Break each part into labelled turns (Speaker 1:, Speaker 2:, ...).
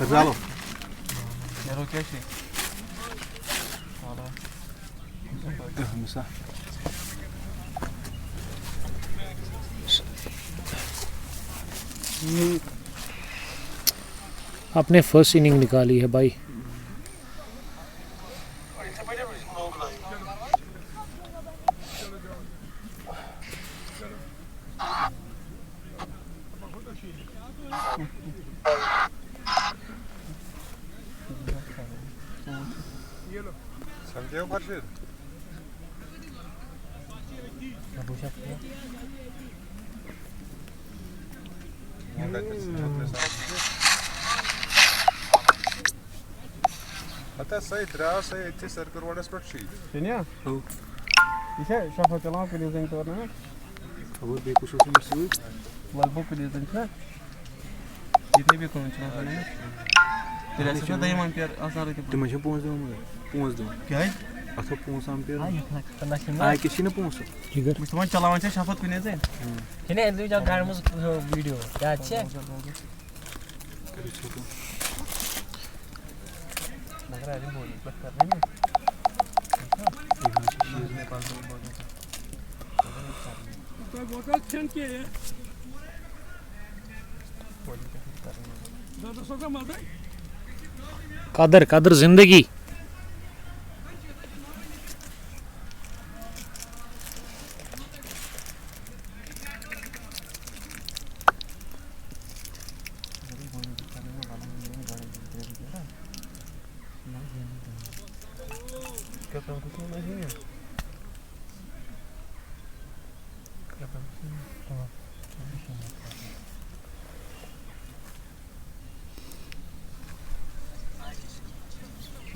Speaker 1: Zalo.
Speaker 2: Quero o que achei.
Speaker 3: आपने first inning निकाली है भाई।
Speaker 1: Santiago parceiro. Até sair atrás, sair de cerca do Wadas Partida.
Speaker 2: Tinha?
Speaker 1: Oh.
Speaker 2: Isso é, já foi lá que eles em torno, né?
Speaker 1: Favor, bem com o seu filho.
Speaker 2: लगभग के लिए दिन है जितने भी कमेंट चला रहे हैं तेरे ऐसे तो दायम एम्पियर आसान रहती है
Speaker 1: तुम्हें पहुंच दो
Speaker 2: क्या है
Speaker 1: अच्छा पहुंच एम्पियर
Speaker 3: आए
Speaker 1: किसी ने पहुंच
Speaker 3: ठीक है
Speaker 2: मुझे समझ चलावन से शपथ पीने से
Speaker 3: किने एंड्री जब गाड़ी में वीडियो क्या अच्छे लग रहा है रिमोट प्लग कर रहे हैं नेपाल में बहुत अच्छा किया है कादर कादर जिंदगी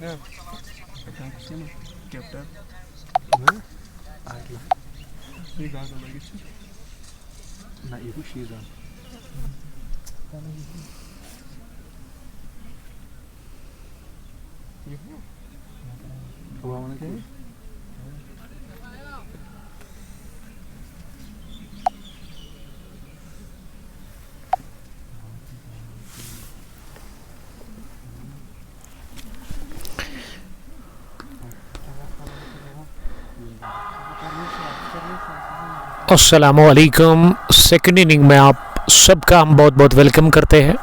Speaker 2: Yeah. Captain. ये गाना लगी थी
Speaker 1: ना ये कुछ चीज़ है हुआ मैंने क्या
Speaker 3: अस्सलामुअलैकुम। सेकंड इनिंग में आप सबका हम बहुत बहुत वेलकम करते हैं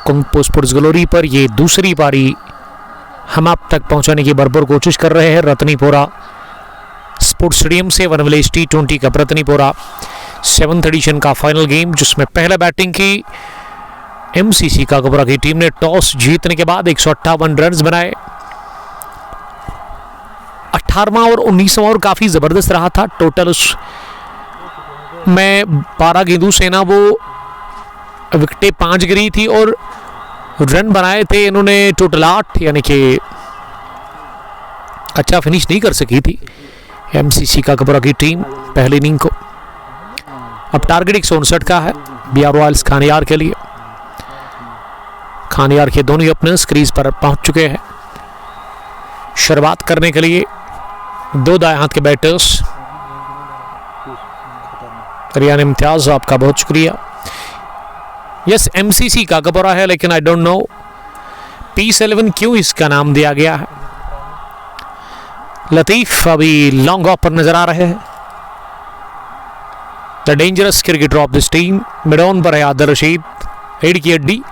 Speaker 3: कुंग स्पोर्ट्स ग्लोरी पर। ये दूसरी पारी हम आप तक पहुंचाने की भरपूर कोशिश कर रहे हैं रतनीपुरा स्पोर्ट्स स्टेडियम से। One village T20 cup Ratnipura 7th edition का फाइनल गेम, जिसमें पहले बैटिंग की MCC काकोपुरा की टीम ने टॉस जीतने के बाद 158 रन बनाए। 18वां और 19वां ओवर काफ़ी ज़बरदस्त रहा था। टोटल उस में 12 गेंदों से ना वो विकेटें 5 गिरी थी और रन बनाए थे इन्होंने टोटल 8, यानी कि अच्छा फिनिश नहीं कर सकी थी MCC काकोपुरा की टीम पहली इनिंग को। अब टारगेट 159 का है BR रॉयल्स खानियार के लिए। खानियार के दोनों ओपनर्स क्रीज पर पहुंच चुके हैं। शुरुआत करने के लिए दो दाएं हाथ के बैटर्स। रियान इम्तियाज, आपका बहुत शुक्रिया। यस, MCC काकोपुरा है, लेकिन आई डोंट नो P11 क्यों इसका नाम दिया गया है। लतीफ अभी लॉन्ग ऑफ पर नजर आ रहे हैं। The dangerous cricketer of this team. Mid on पर है आदिल रशीद, हेड की हड्डी,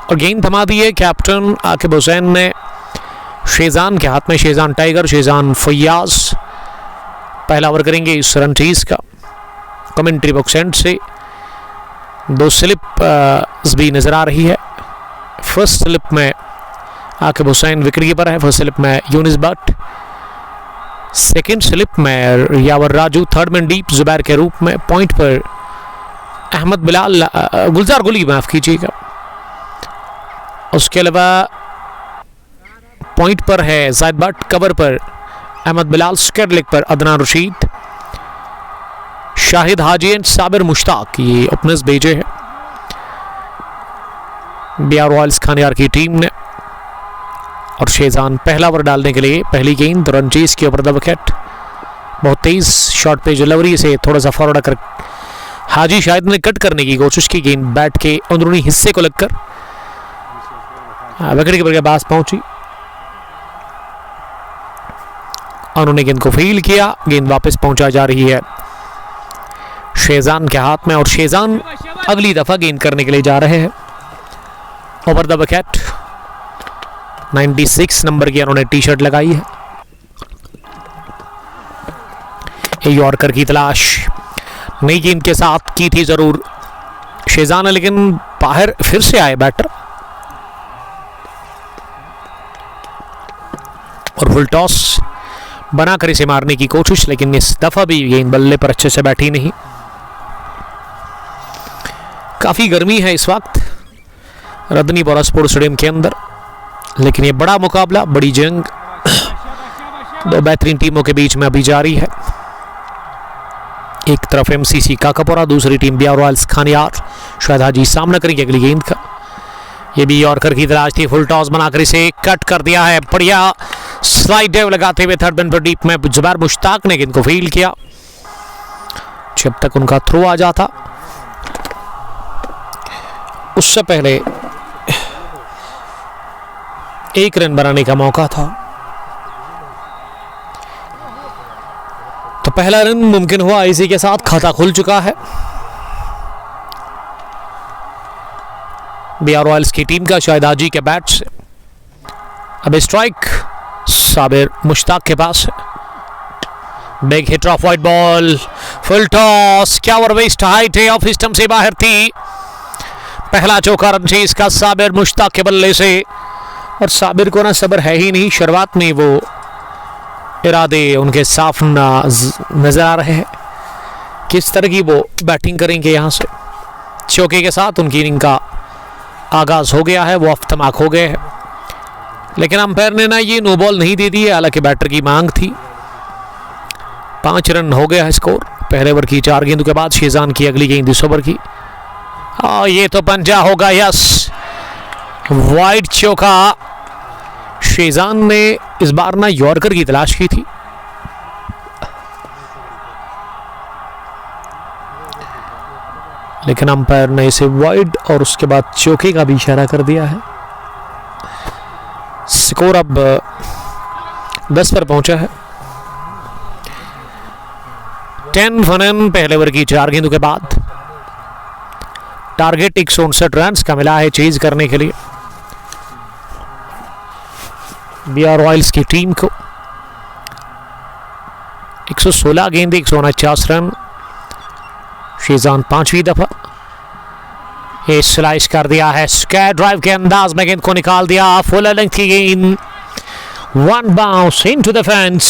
Speaker 3: और गेंद थमा दी है कैप्टन आकिब हुसैन ने शेजान के हाथ में। शेजान टाइगर, शेजान फैयाज पहला ओवर करेंगे इस रन चेज का। कमेंट्री बॉक्स एंड से दो स्लिप भी नजर आ रही है। फर्स्ट स्लिप में आकिब हुसैन विकेट कीपर है, फर्स्ट स्लिप में यूनिस भट्ट, सेकंड स्लिप में यावर राजू, थर्ड में डीप जुबैर के रूप में, पॉइंट पर अहमद बिलाल, गुलजार गुली माफ कीजिएगा। उसके अलावा पॉइंट पर है जायद भट्ट, कवर पर अहमद बिलाल, स्क्वायर लेग पर अदनान रशीद, शाहिद हाजी एंड साबिर मुश्ताक, ये ओपनर्स भेजे हैं BR रॉयल्स खानियार की टीम ने। और शेजान पहला ओवर डालने के लिए पहली गेंद रंजीज के ऊपर द विकेट। बहुत तेज शॉट पे डिलीवरी से थोड़ा सा फॉरवर्ड कर हाजी शायद ने कट करने की कोशिश की, गेंद बैट के अंदरूनी हिस्से को लगकर विकेट कीपर के पास पहुंची। उन्होंने गेंद को फील्ड किया, गेंद वापस पहुंचा जा रही है शेजान के हाथ में और शेजान अगली दफा गेंद करने के लिए जा रहे हैं। ओवर द विकेट 96 नंबर की उन्होंने टी शर्ट लगाई है। यॉर्कर की तलाश नई गेंद के साथ की थी जरूर शेजान ने, लेकिन बाहर फिर से आए बैटर और फुल टॉस बनाकर इसे मारने की कोशिश, लेकिन इस दफा भी गेंद बल्ले पर अच्छे से बैठी नहीं। काफी गर्मी है इस वक्त रदनी बोरा स्पोर्ट्स स्टेडियम के अंदर, लेकिन ये बड़ा मुकाबला, बड़ी जंग दो बेहतरीन टीमों के बीच में अभी जारी है। एक तरफ एमसीसी काकापुरा, दूसरी टीम बिहार रॉयल्स खानियार। शायद हाजी सामना करेंगे अगली गेंद का। ये भी यॉर्कर की तलाश थी, फुल टॉस बनाकर इसे कट कर दिया है। बढ़िया स्लाइड ड्राइव लगाते हुए थर्ड मैन पर डीप में जुबैर मुश्ताक ने गेंद को फील्ड किया। जब तक उनका थ्रो आ जाता उससे पहले एक रन बनाने का मौका था, तो पहला रन मुमकिन हुआ। इसी के साथ खाता खुल चुका है बिहार रॉयल्स की टीम का शायद हाजी के बैट से। अब स्ट्राइक साबिर मुश्ताक के पास है। Big hit of white ball, full toss, क्या ओवर वेस्ट, हाइट है ऑफ स्टंप से बाहर थी। पहला चौका रंजीज का साबिर मुश्ताक के बल्ले से, और साबिर को ना सब्र है ही नहीं। शुरुआत में वो इरादे उनके साफ नजर आ रहे हैं, किस तरह की वो बैटिंग करेंगे। यहां से चौके के साथ उनकी इनिंग का आगाज हो गया है, वो अफ्तमाक हो गए हैं, लेकिन अंपायर ने ना ये नो बॉल नहीं दे दी है, हालांकि बैटर की मांग थी। 5 रन हो गया है स्कोर पहले ओवर की 4 गेंदों के बाद। शेजान की अगली गेंद इस ओवर की, ये तो पंजा होगा, यस, वाइड चौका। शेजान ने इस बार ना यॉर्कर की तलाश की थी, लेकिन अंपायर ने इसे वाइड और उसके बाद चौके का भी इशारा कर दिया है। स्कोर अब 10 पर पहुंचा है। 10 रन पहले ओवर की 4 गेंदों के बाद। टारगेट 159 रन का मिला है चेज करने के लिए बिहार रॉयल्स की टीम को। 116 गेंदे 149 रन। शेजान 5वीं दफा ये स्लाइस कर दिया है, स्क्वायर ड्राइव के अंदाज में गेंद को निकाल दिया। फुल लेंथ की गेंद, one bounce into the fence,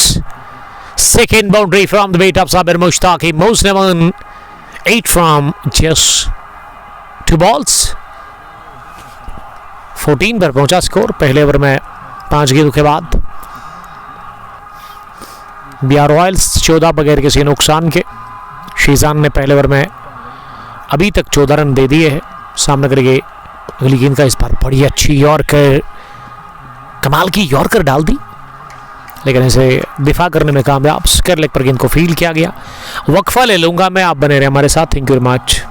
Speaker 3: second boundary from the bat of Sabir Mushtaq. He moves them on 8 from just 2 balls। 14 पर पहुंचा स्कोर पहले ओवर में 5 गेंदों के बाद। बिहार रॉयल्स 14 बगैर किसी नुकसान के। शेजान ने पहले ओवर में अभी तक 14 रन दे दिए हैं। सामने करेंगे अगली गेंद का, इस बार बड़ी अच्छी यॉर्कर, कमाल की यॉर्कर डाल दी, लेकिन इसे दिफा करने में कामयाब। स्क्वायर लेग पर गेंद को फील्ड किया गया। वक्फा ले लूंगा मैं, आप बने रहे हमारे साथ। Thank you very much.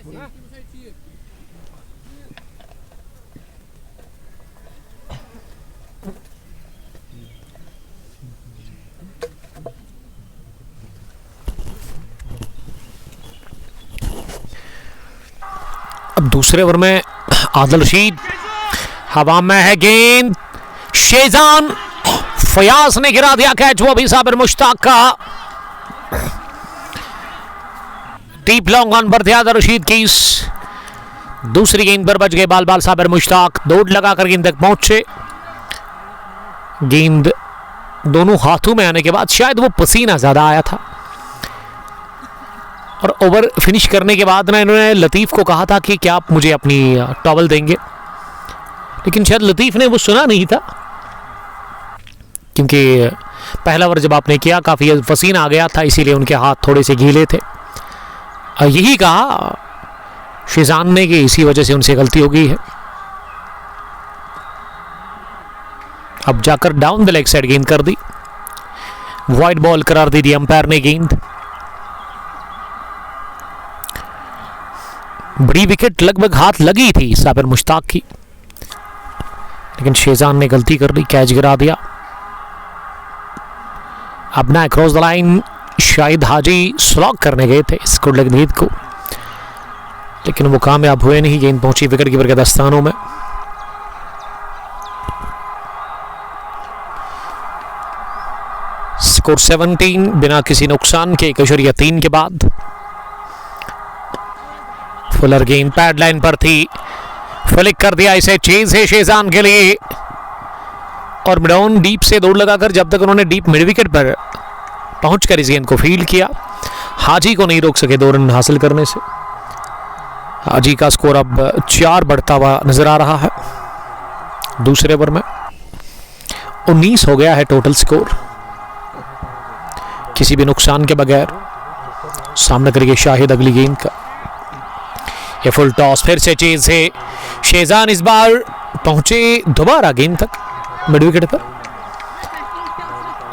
Speaker 3: अब दूसरे ओवर में आदिल रशीद, हवा में है गेंद, शेजान फयाज ने गिरा दिया कैच, वो भी साबिर मुश्ताक का। डीप लॉन्ग ऑन पर थे आदिल रशीद की। दूसरी गेंद पर बच गए बाल बाल साबिर मुश्ताक, दौड़ लगाकर गेंद तक पहुंचे। गेंद दोनों हाथों में आने के बाद शायद वो पसीना ज्यादा आया था, और ओवर फिनिश करने के बाद ना इन्होंने लतीफ़ को कहा था कि क्या आप मुझे अपनी टॉवल देंगे, लेकिन शायद लतीफ़ ने वो सुना नहीं था, क्योंकि पहला ओवर जब आपने किया काफ़ी पसीना आ गया था, इसीलिए उनके हाथ थोड़े से गीले थे। यही कहा शेजान ने कि इसी वजह से उनसे गलती हो गई है। अब जाकर डाउन द लेग साइड गेंद कर दी, वाइड बॉल करार दी थी अंपायर ने गेंद। बड़ी विकेट लगभग हाथ लगी थी साबिर मुश्ताक की, लेकिन शेजान ने गलती कर दी, कैच गिरा दिया। अब ना cross the line Shahid Haji slog करने गए थे इस गुड लग को, लेकिन वो कामयाब हुए नहीं। गेंद पहुंची विकेट कीपर के दस्तानों में। स्कोर 17 बिना किसी नुकसान के 1.3 के बाद। फुलर गेंद पैड लाइन पर थी, फ्लिक कर दिया इसे, चेज है शेजान के लिए, और मिडॉन डीप से दौड़ लगाकर जब तक उन्होंने डीप मिड विकेट पर पहुंचकर इस गेंद को फील्ड किया, हाजी को नहीं रोक सके 2 रन हासिल करने से। हाजी का स्कोर अब 4 बढ़ता हुआ नजर आ रहा है। दूसरे ओवर में 19 हो गया है टोटल स्कोर, किसी भी नुकसान के बगैर। सामने करेंगे शाहिद अगली गेंद का। ये फुल टॉस, फिर से चेज है, शेजान इस बार पहुंचे दोबारा गेंद तक मिड विकेट पर,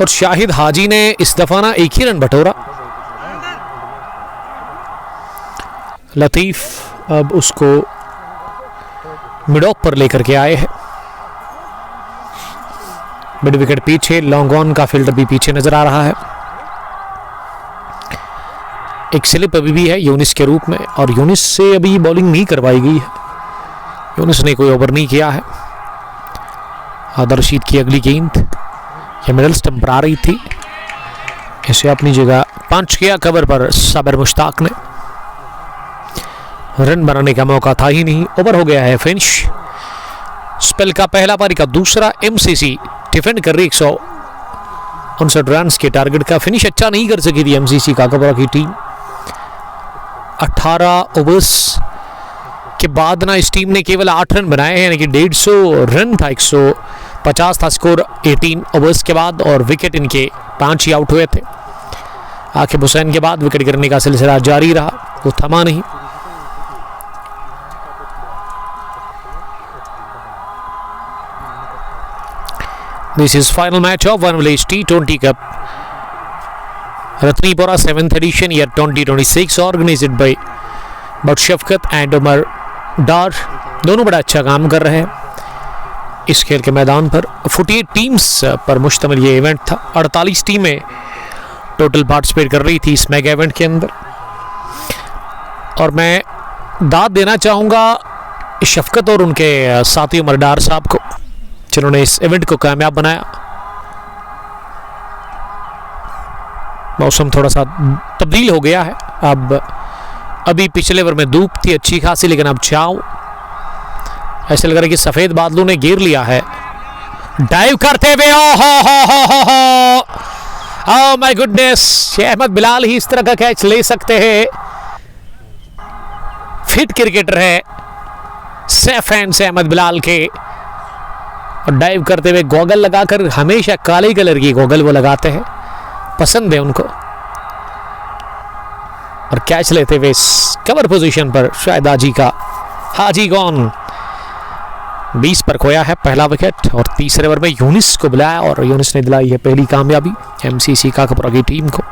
Speaker 3: और शाहिद हाजी ने इस दफा ना एक ही रन बटोरा। लतीफ अब उसको मिड ऑफ पर लेकर के आए हैं। मिड विकेट पीछे, लॉन्ग ऑन का फील्डर भी पीछे नजर आ रहा है। एक स्लिप अभी भी है यूनिस के रूप में, और यूनिस से अभी बॉलिंग नहीं करवाई गई है, यूनिस ने कोई ओवर नहीं किया है। आदिल रशीद की अगली गेंद, ये मिडल स्टंप पर आ रही थी, इसे अपनी जगह पंच किया कवर पर साबिर मुश्ताक ने। रन बनाने का मौका था ही नहीं, ओवर हो गया है फिनिश। स्पेल का पहला, पारी का दूसरा। एमसीसी डिफेंड कर रही 159 रन के टारगेट का। फिनिश अच्छा नहीं कर सकी थी एमसीसी काकापुरा की टीम। 18 ओवर्स के बाद ना इस टीम ने केवल 8 रन बनाए हैं, यानी कि 150 रन था, 150 था स्कोर 18 ओवर्स के बाद, और विकेट इनके 5 ही आउट हुए थे। आकिब हुसैन के बाद विकेट गिरने का सिलसिला जारी रहा, वो थमा नहीं। This is final match of One Village T20 Cup, Ratnipura 7th edition year 2026, organized by But Shafkat and Umar Dar। दोनों बड़ा अच्छा काम कर रहे हैं इस खेल के मैदान पर। 48 टीम्स पर मुश्तमिल ये इवेंट था। 48 टीमें टोटल पार्टिसिपेट कर रही थी इस मेगा इवेंट के अंदर, और मैं दाद देना चाहूँगा शफकत और उनके साथी उमर डार साहब को, जिन्होंने इस इवेंट को कामयाब बनाया। मौसम थोड़ा सा तब्दील हो गया है, अब अभी पिछले ओवर में धूप थी अच्छी खासी, लेकिन अब छाँव, ऐसे लग रहा है कि सफेद बादलों ने घेर लिया है। डाइव करते हुए, oh my goodness, Ahmed Bilal ही इस तरह का कैच ले सकते हैं। फिट क्रिकेटर है, सेफ हैंड से अहमद बिलाल के, और डाइव करते हुए गॉगल लगाकर, हमेशा काले कलर की गॉगल वो लगाते हैं, पसंद है उनको, और कैच लेते हुए कवर पोजीशन पर शायद हाजी का, हाजी गॉन 20 पर खोया है पहला विकेट। और तीसरे ओवर में यूनिस को बुलाया, और यूनिस ने दिलाई है पहली कामयाबी एमसीसी काकापुरा की टीम को।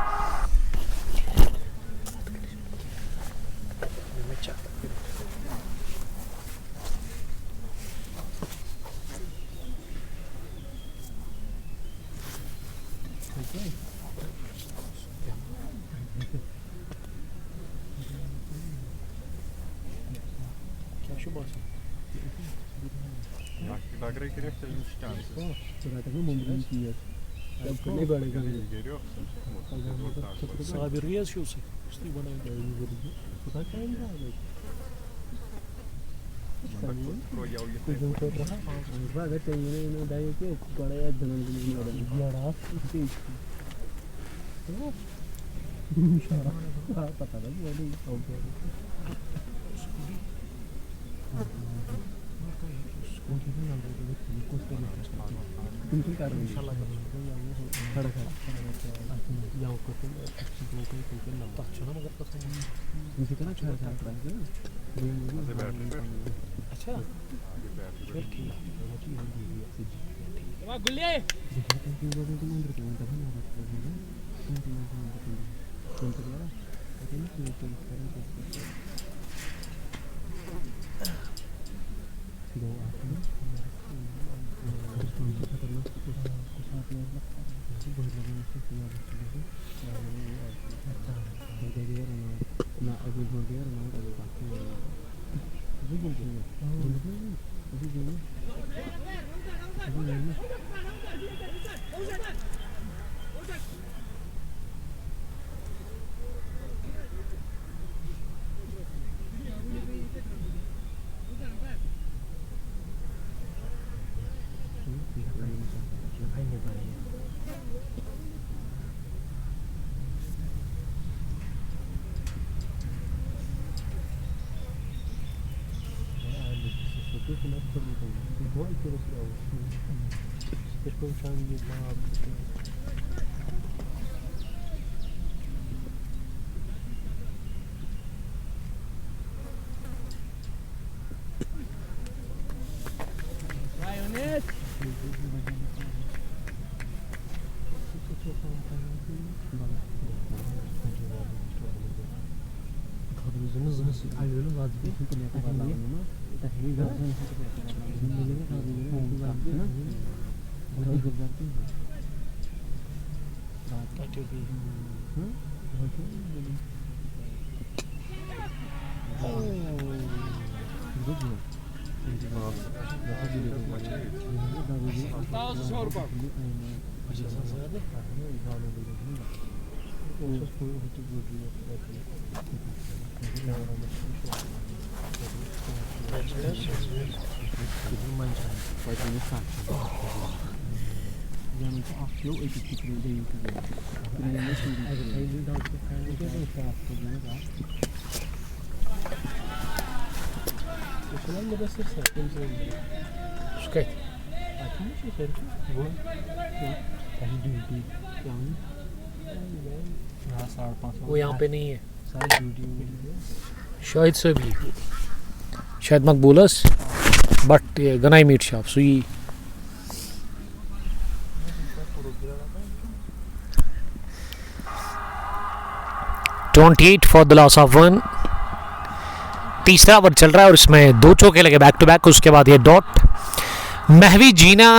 Speaker 1: Şu basın.
Speaker 4: लग रहा है कि चलने chance
Speaker 1: Sabir Riyaz şu olsa. İşte bana
Speaker 3: वो यहाँ पे नहीं है शायद से भी शायद मकबूलस बट ये गनाई मीट शॉप सुई फॉर द लॉस ऑफ 1 तीसरा ओवर चल रहा है और इसमें 2 चौके लगे बैक टू बैक उसके बाद ये डॉट महवी जीना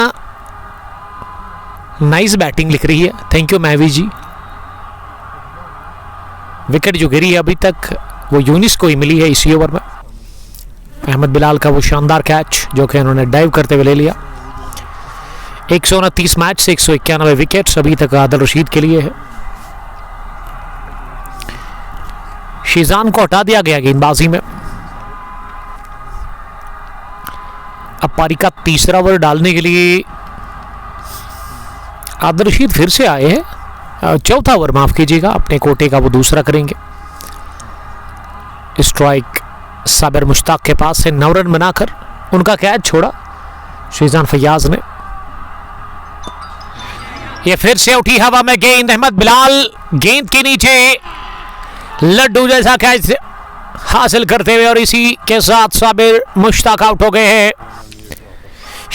Speaker 3: नाइस बैटिंग लिख रही है thank you Mahvi ji wicket जो गिरी है अभी तक वो यूनिस को ही मिली है इसी ओवर में अहमद बिलाल का वो शानदार कैच जो कि उन्होंने डाइव करते हुए ले लिया 129 मैच से 191 विकेट्स अभी तक आदिल रशीद के लिए है शीजान को हटा दिया गया गेंदबाजी में अब पारी का तीसरा ओवर डालने के लिए आदिल रशीद फिर से आए हैं चौथा ओवर माफ कीजिएगा अपने कोटे का वो दूसरा करेंगे स्ट्राइक साबिर मुश्ताक के पास से 9 रन बनाकर उनका कैच छोड़ा शीजान फैयाज ने ये फिर से उठी हवा में गेंद अहमद बिलाल गेंद के नीचे लड्डू जैसा कैच हासिल करते हुए और इसी के साथ साबिर मुश्ताक आउट हो गए हैं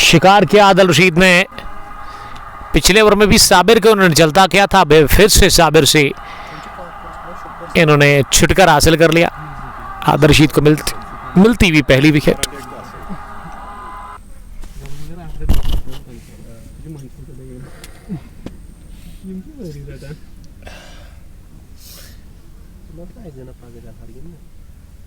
Speaker 3: शिकार किया आदिल रशीद ने पिछले ओवर में भी साबिर को उन्होंने जलता किया था फिर से साबिर से इन्होंने छुटकर हासिल कर लिया आदिल रशीद को मिलती हुई पहली विकेट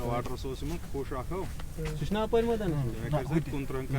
Speaker 4: वाटर सोर्स में खुश रखो
Speaker 2: सुषना पर मत ना
Speaker 4: कुंत्रंग का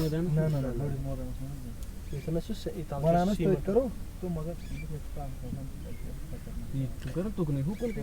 Speaker 2: मैदान करो तो नहीं हुकुम कर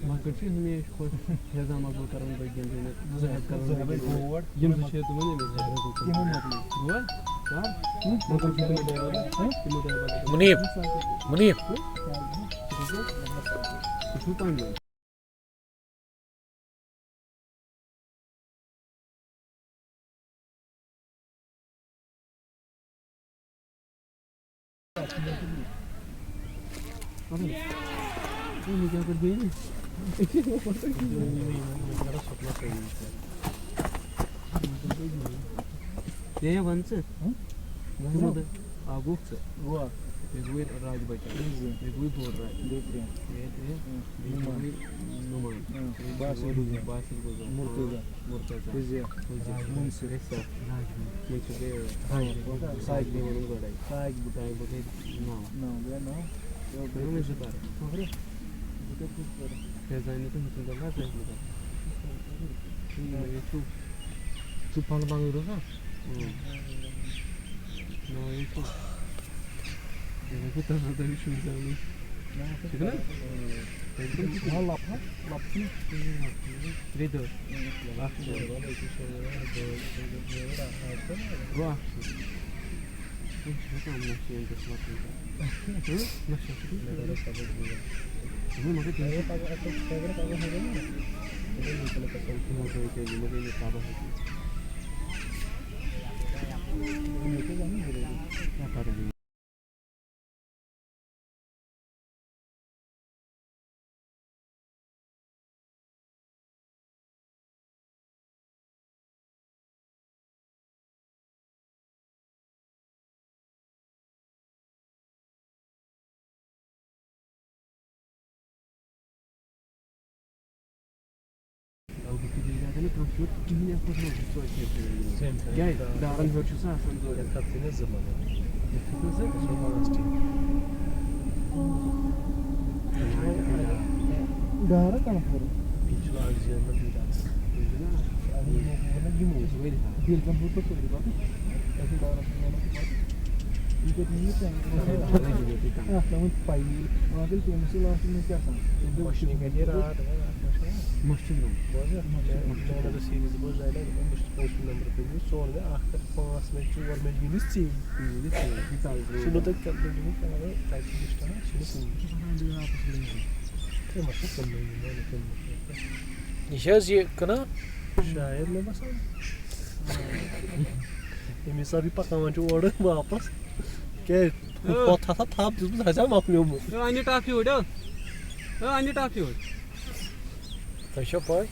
Speaker 2: मार्केट से हमें खुद हेज़ाम अबू करन बगेन ने ज़हब करन यम से तो नहीं हुआ यार मतलब कि
Speaker 3: मुनीब मुनीब
Speaker 2: कुछ पानी ini क्या कर दिए ये वन से आगू से वो ये राज बचा ये कोई बोल रहा है देख रहे हैं ये नुमान बास मुर्तजा मुंसर ऐसा मुंसर हां साइड में बड़ा साइड बुटाई बुटे ना यो बेने से बार Hezain itu mungkin jelas ya gitu. Itu cupang bangun kan? Nah itu. Jadi kita dari sini sana. Nah, itu lap sih. Itu. Lap. Gua. Itu kan masih yang sesuatu. ini mungkin dia pakai atau pakai harganya ini kalau pakai itu mungkin ini apa ini itu yang ini apa tadi Gel, dağın ölçüsü aslında öyle.
Speaker 1: Kattığınız zaman
Speaker 2: Dağara kan var.
Speaker 1: Pinçli ağacıyla bir dans.
Speaker 2: Buna kim oldu? Bir kan bu da söyledi bak. ऐसे dağara kan. इनके नहीं चाहिए हाँ तमन pile वहाँ पे chemistry last में क्या था
Speaker 1: मशीन का ये रहा
Speaker 2: मशीन
Speaker 1: मैंने तो सीरीज बहुत ज़्यादा उसमें नंबर पे भी सोन में आखिर 5 में 4 में यूनिट चीज सुनो तक कर दो नहीं क्या है टाइप लिस्ट है सुनो क्या मतलब कर लो मैंने कर निशाज ये कना शायद मैं बस ये मिसाल भी पकावन जो ऑर्डर वापस क्या पता था थाप जिसमें हज़ार मापने हो
Speaker 2: अन्य टाफी हो डो अन्य टाफी हो
Speaker 1: तो शो पाई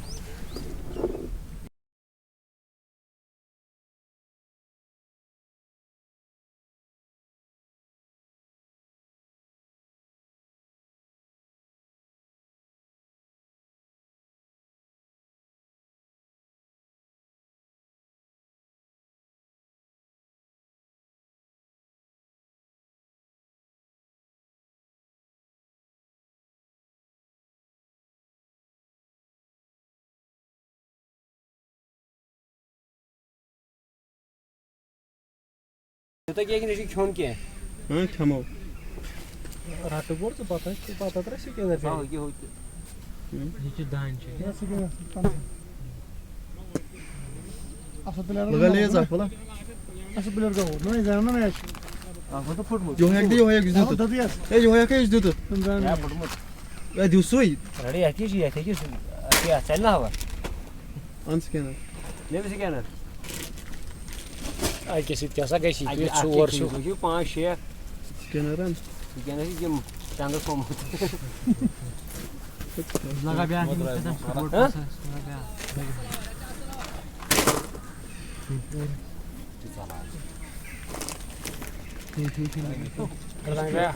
Speaker 2: तो क्या कि नहीं क्यों क्या हाँ क्षमा
Speaker 1: रात को तो पता था सी क्या
Speaker 2: हाँ ये हो ये जो दान चाहिए
Speaker 1: लगा ले जा बोला असं प्लेयर का हो नहीं जाना मैच वो तो फुटबॉल
Speaker 2: जो है किस दूत ए जो है किस दूत
Speaker 1: या
Speaker 2: फुटबॉल ए दूसरी
Speaker 1: रेडी है कि क्या चलना हवा
Speaker 2: आंस क्या ना
Speaker 1: ले दे क्या ना
Speaker 3: Akis it kasa gais it
Speaker 2: Aki
Speaker 3: suor su.
Speaker 2: aki 5-6
Speaker 1: Scanneran.
Speaker 2: gene ki channel form
Speaker 5: लगा ब्याह की मुझे सपोर्ट
Speaker 2: हाँ?
Speaker 5: लगा ब्याह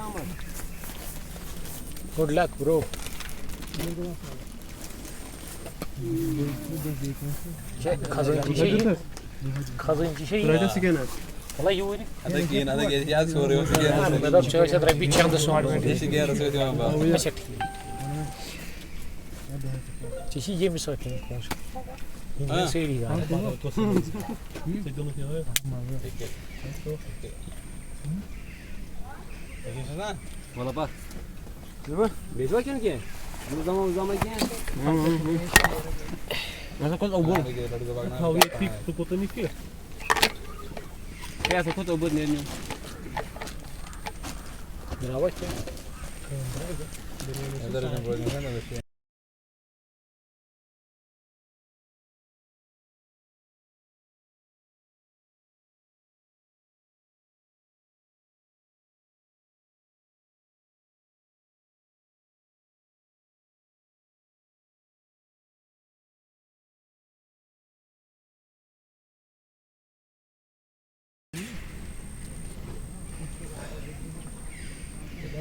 Speaker 3: Good luck, bro. Kazançı şey.
Speaker 1: Buraya scanner.
Speaker 3: Valla iyi oyunu.
Speaker 6: Ada yaz soruyor.
Speaker 3: Ben de çöğe çöğe bir çanda sonra.
Speaker 6: Değişik yer arası ödüyorum ben.
Speaker 3: Mesela. Çeşi yemiş zaten. Ne söylüyor?
Speaker 2: bola bak coba bezo kan ke uzama ke masa kau ubur
Speaker 1: How you pick to put on here?
Speaker 2: kayak kau ubur ni
Speaker 3: Bravo ya.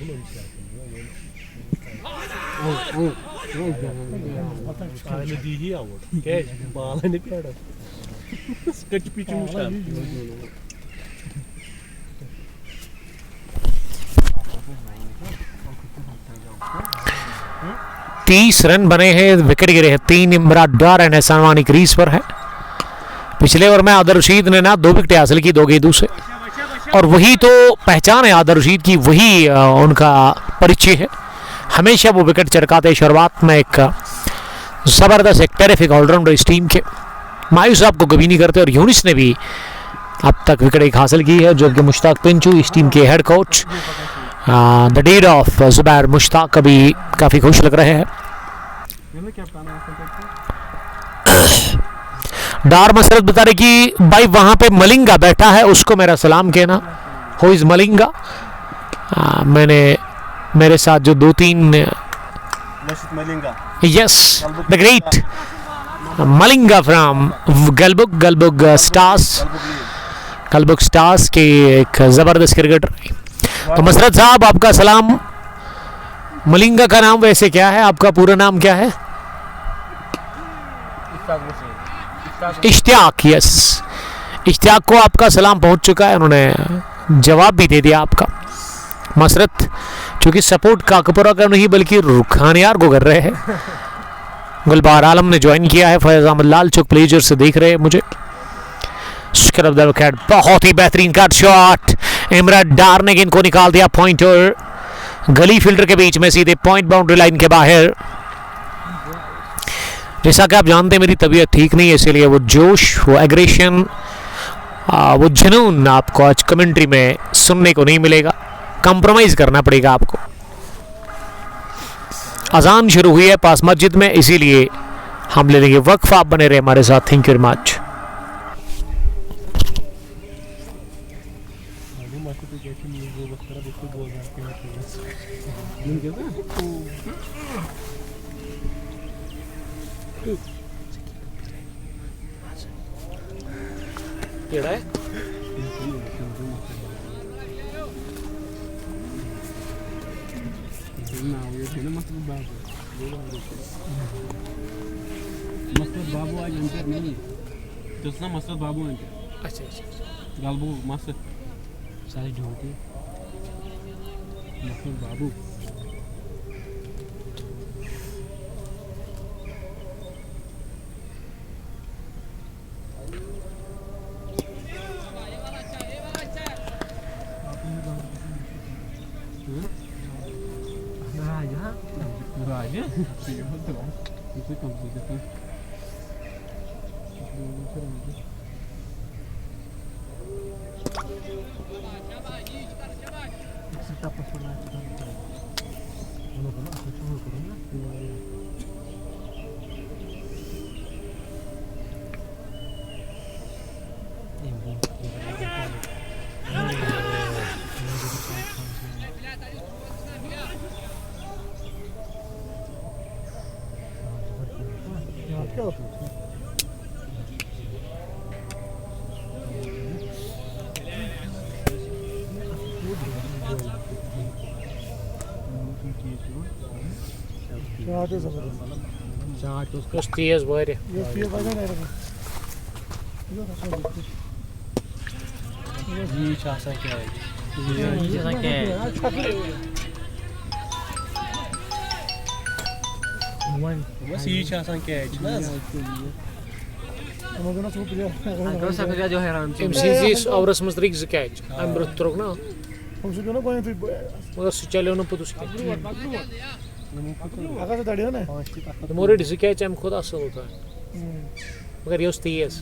Speaker 3: bunu mu aynı değil ya bu. Geç bağlanı pera. Sketch pichu mushab. 30 run बने हैं, wicket गिरे हैं 3। इमरान डार and एहसान वानी crease पर है। पिछले over में आदिल रशीद ने ना 2 विकेटें हासिल की 2 गेंदों से, और वही तो पहचान है आदिल रशीद की, वही उनका परिचय है। हमेशा वो विकेट चटकाते हैं। शुरुआत में एक ज़बरदस्त एक टेरिफिक ऑलराउंडर इस टीम के, मायूस आपको कभी नहीं करते। और यूनिस ने भी अब तक विकेट एक हासिल की है, जो कि मुश्ताक पिंचू इस टीम के head coach the deed of Zubair Mushtaq अभी काफ़ी खुश लग रहे हैं। डार मसरत बता रहे कि भाई वहाँ पे मलिंगा बैठा है, उसको मेरा सलाम कहना। हो इज़ मलिंगा? मैंने मेरे साथ जो 2-3 yes the great Malinga from Galbug stars के एक ज़बरदस्त क्रिकेटर। तो मसरत साहब आपका सलाम। मलिंगा का नाम वैसे क्या है, आपका पूरा नाम क्या है? इश्तियाक। यस, इश्तियाक को आपका सलाम पहुंच चुका है, उन्होंने जवाब भी दे दिया आपका। मसरत चूँकि सपोर्ट काकपुरा का नहीं बल्कि खानियार को कर रहे हैं। गुलबार आलम ने ज्वाइन किया है, फैज़ अहमद लाल चौक प्लेजर से देख रहे हैं मुझे। बहुत ही बेहतरीन कट शॉट, इमरान डार ने गेंद को निकाल दिया पॉइंटर गली फील्डर के बीच में सीधे पॉइंट बाउंड्री लाइन के बाहर। जैसा कि आप जानते हैं मेरी तबीयत ठीक नहीं है, इसलिए वो जोश, वो एग्रेशन, वो जुनून आपको आज कमेंट्री में सुनने को नहीं मिलेगा। कंप्रोमाइज़ करना पड़ेगा आपको। अजान शुरू हुई है पास मस्जिद में, इसीलिए हम ले लेंगे वक्फ। आप बने रहे हमारे साथ। Thank you very much. केड़ा है?
Speaker 2: मसरत बाबू आज अंतर नहीं तो ना मसरत बाबू अंतर।
Speaker 3: अच्छा अच्छा
Speaker 2: गलबू मसरत सारी ढूंढती मसरत बाबू Raja, iya betul. Itu komputer.
Speaker 3: कुछ तेज वारिया
Speaker 1: ये चासा क्या है
Speaker 5: जैसा क्या है
Speaker 1: बस ये चासा क्या है ना
Speaker 5: अंकल सकता जो हैरान
Speaker 3: MC's ओवरस मज तरीक ज कैच अम ब्रथ त्रोग ना मगर सह चलो ना पुतुस के मोरे ज कैच अम खुद असल होता है मगर ये तेज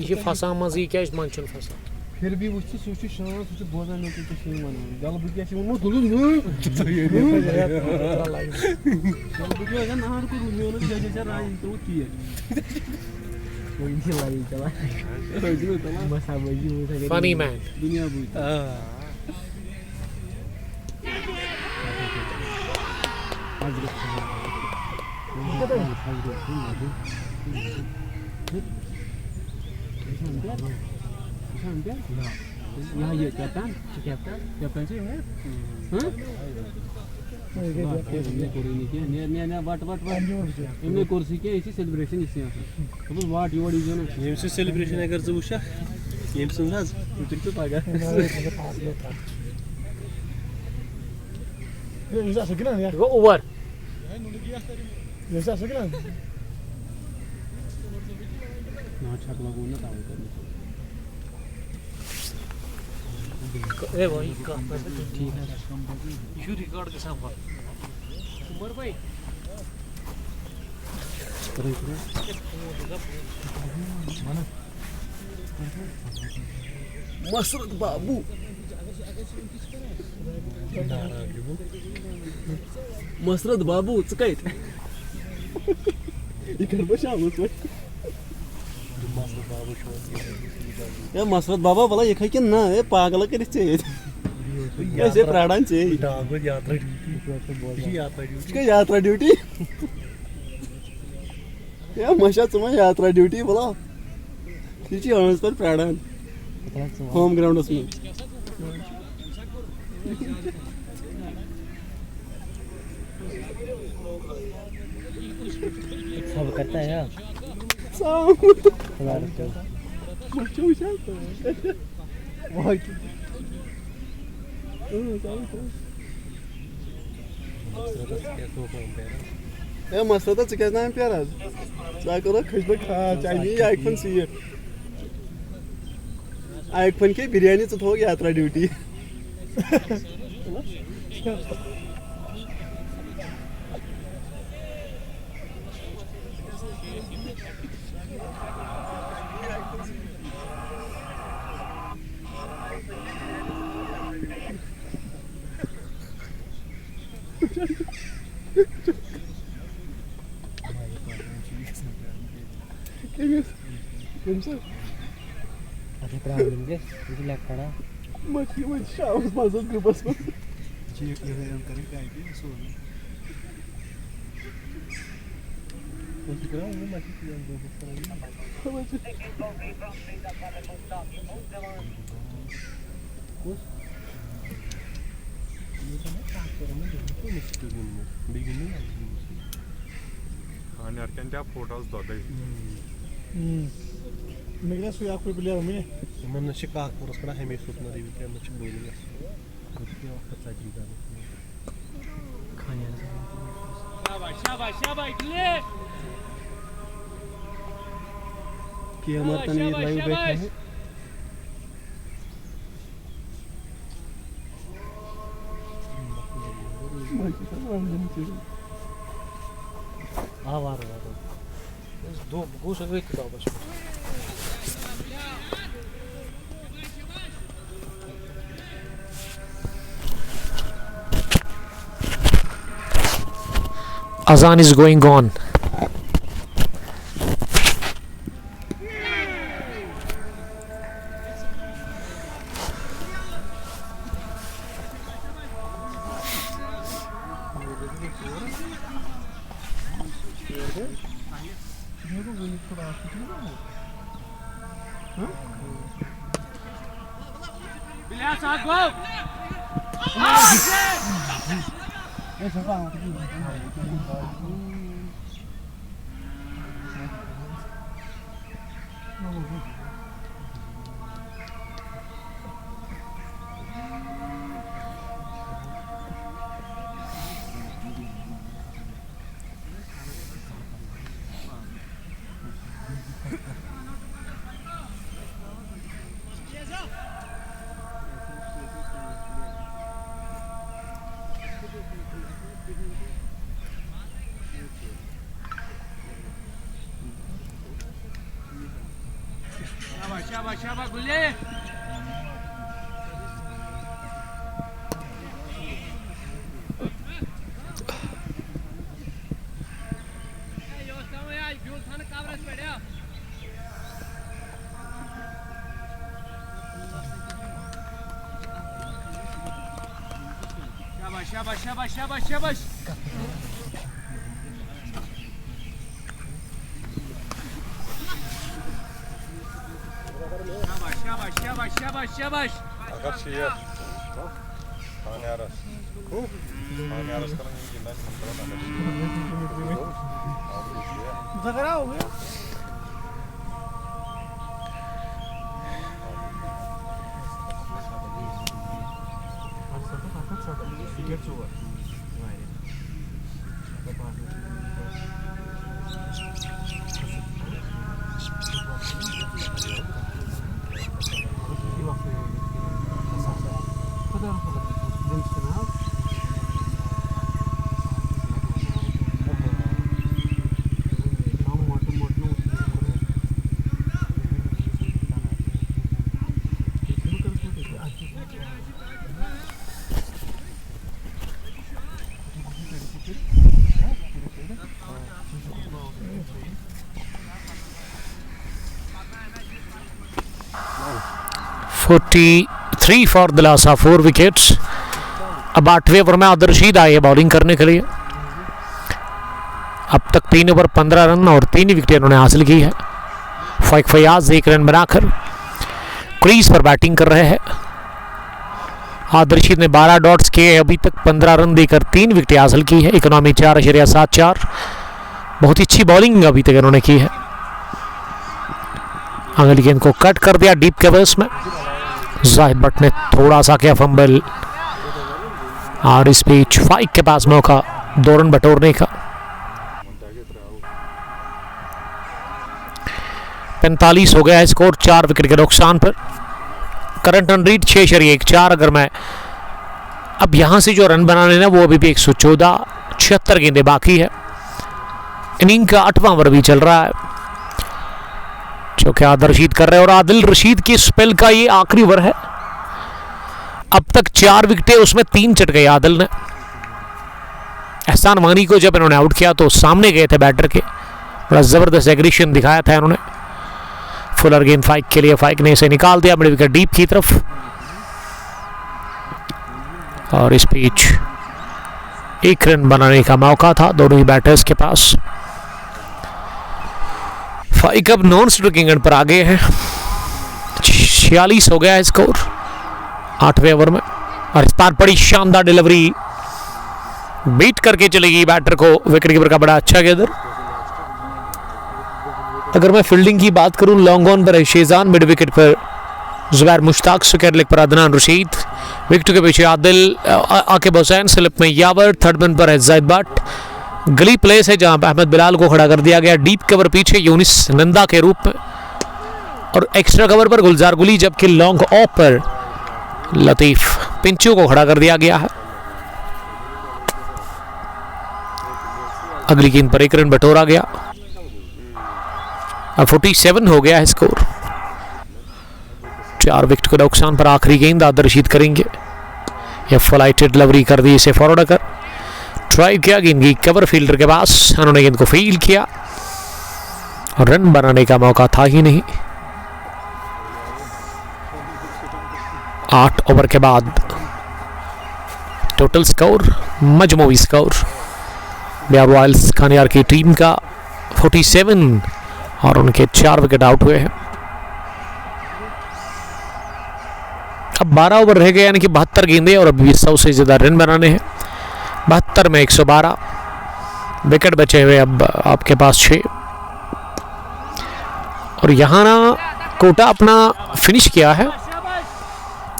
Speaker 3: ये फसान मज ये क्या मन चुन फसान
Speaker 1: फिर भी वो शांत बोझान गल बह क्या
Speaker 3: फनी मैन
Speaker 1: दुनिया
Speaker 5: यहाँ ये कैप्टन से है इमने कुर्सी के इसी सेलिब्रेशन इसी यहाँ वाट योर इज ना
Speaker 1: ये सेलिब्रेशन अगर ज वुशा येम संज तो पागा
Speaker 3: गो ओवर
Speaker 5: ना छक लगो ना ताऊ
Speaker 3: ए भाई का ठीक है यू रिकॉर्ड के साथ उमर भाई
Speaker 1: मसरत बाबू मसरत बाबू चकैत इकर बशामत ये मसरत बाबा बोला ये खाई ना ये पागल कर ऐसे प्राणान से यात्रा ड्यूटी या मशा तुम यात्रा ड्यूटी बोला ये पर प्राणान होम ग्राउंड में
Speaker 5: सब करता है यार
Speaker 1: या मस्त क्या नाम प्यारा करो खजब खा चाहिए आईफोन सीट आईफोन के बिरयानी तो थोक यात्रा duty
Speaker 5: ada problem guys itu lihat kana
Speaker 1: masih masuk ke bas
Speaker 4: आणि अर्क्यांच्या फोटोज दोताय
Speaker 1: मेरा सुया कोई प्लेयर में मन शिकाक पर उसका है में सुपना देवी के मच बोलेगा कुछ वक्त चाहिए
Speaker 5: खाने
Speaker 3: शाबाश क्लियर
Speaker 1: कि हमारे तनवीर लाइव बैठे हैं
Speaker 3: var दो गोश गई तो बस Azan is going on.
Speaker 5: शाबाश गुल्ले शाबाश शाबाश
Speaker 4: Agar şiir. Tane aras. Tane aras kan gimana
Speaker 1: झगड़ा हो गया
Speaker 3: (43 for the loss of 4 wickets. अब 8वें ओवर में आदिल रशीद आए हैं बॉलिंग करने के लिए. अब तक 3 ओवर 15 रन और 3 विकेट उन्होंने हासिल की है. फाइक फयाज 1 रन बनाकर क्रीज पर बैटिंग कर रहे हैं. आदिल रशीद ने 12 डॉट्स किए, अभी तक 15 रन देकर 3 विकेट हासिल की है. इकोनॉमी 4.74. बहुत ही अच्छी बॉलिंग अभी तक इन्होंने की है. अगली गेंद को कट कर दिया डीप कवर्स में. जाहिद भट्ट ने थोड़ा सा किया फंबल और इस बीच फाइक के पास मौका 2 रन बटोरने का. 45 हो गया है स्कोर 4 विकेट के नुकसान पर. Current run rate 6.14. अगर मैं अब यहां से जो रन बनाने ना वो अभी भी 114. 76 गेंदें बाकी है. इनिंग का 8वां ओवर भी चल रहा है जो कि आदिल रशीद कर रहे हैं और आदिल रशीद की स्पेल का ये आखिरी ओवर है. अब तक 4 विकेटें, उसमें 3 चट गए आदिल ने. एहसान वानी को जब इन्होंने आउट किया तो सामने गए थे बैटर के, बड़ा जबरदस्त एग्रेशन दिखाया था इन्होंने. फुलर गेंद फाइक के लिए, फाइक ने इसे निकाल दिया मिड विकेट डीप की तरफ. और इस बीच 1 रन बनाने का मौका था दोनों ही बैटर्स के पास. फाइक अब नॉन स्ट्राइकिंग एंड पर आ गए हैं. 46 हो गया है स्कोर 8वें ओवर में. और इस बार बड़ी शानदार डिलीवरी बीट करके चलेगी बैटर को विकेट कीपर का बड़ा अच्छा गेंदर. अगर मैं फील्डिंग की बात करूं, लॉन्ग ऑन पर है शेजान, मिड विकेट पर जुबैर मुश्ताक, स्क्वायर लेग पर अदनान रशीद, विकेट के पीछे आदिल आकिब हुसैन, स्लिप में यावर, थर्ड मैन पर है जाहिद भट्ट. गली प्लेस है जहां पर अहमद बिलाल को खड़ा कर दिया गया. डीप कवर पीछे यूनिस नंदा के रूप में और एक्स्ट्रा कवर पर गुलजार गुली, जबकि लॉन्ग ऑफ पर लतीफ पिंचू को खड़ा कर दिया गया है. अगली गेंद पर 1 रन बटोरा गया. अब 47 हो गया है स्कोर 4 विकेट के नुकसान पर. आखिरी गेंद आदिल रशीद करेंगे. यह फ्लाइटेड डिलीवरी कर दी, इसे फॉरवर्ड कर ट्राई किया गेंद की कवर फील्डर के पास. उन्होंने गेंद को फील्ड किया और रन बनाने का मौका था ही नहीं. 8 ओवर के बाद टोटल स्कोर, मजमूई स्कोर बिहार रॉयल्स खानियार की टीम का 47 और उनके 4 विकेट आउट हुए हैं। अब 12 ओवर रह गए, यानी कि 72 गेंदें और अभी 100 से ज़्यादा रन बनाने हैं। 72 में 112, विकेट बचे हुए अब आपके पास 6। और यहाँ ना कोटा अपना फिनिश किया है।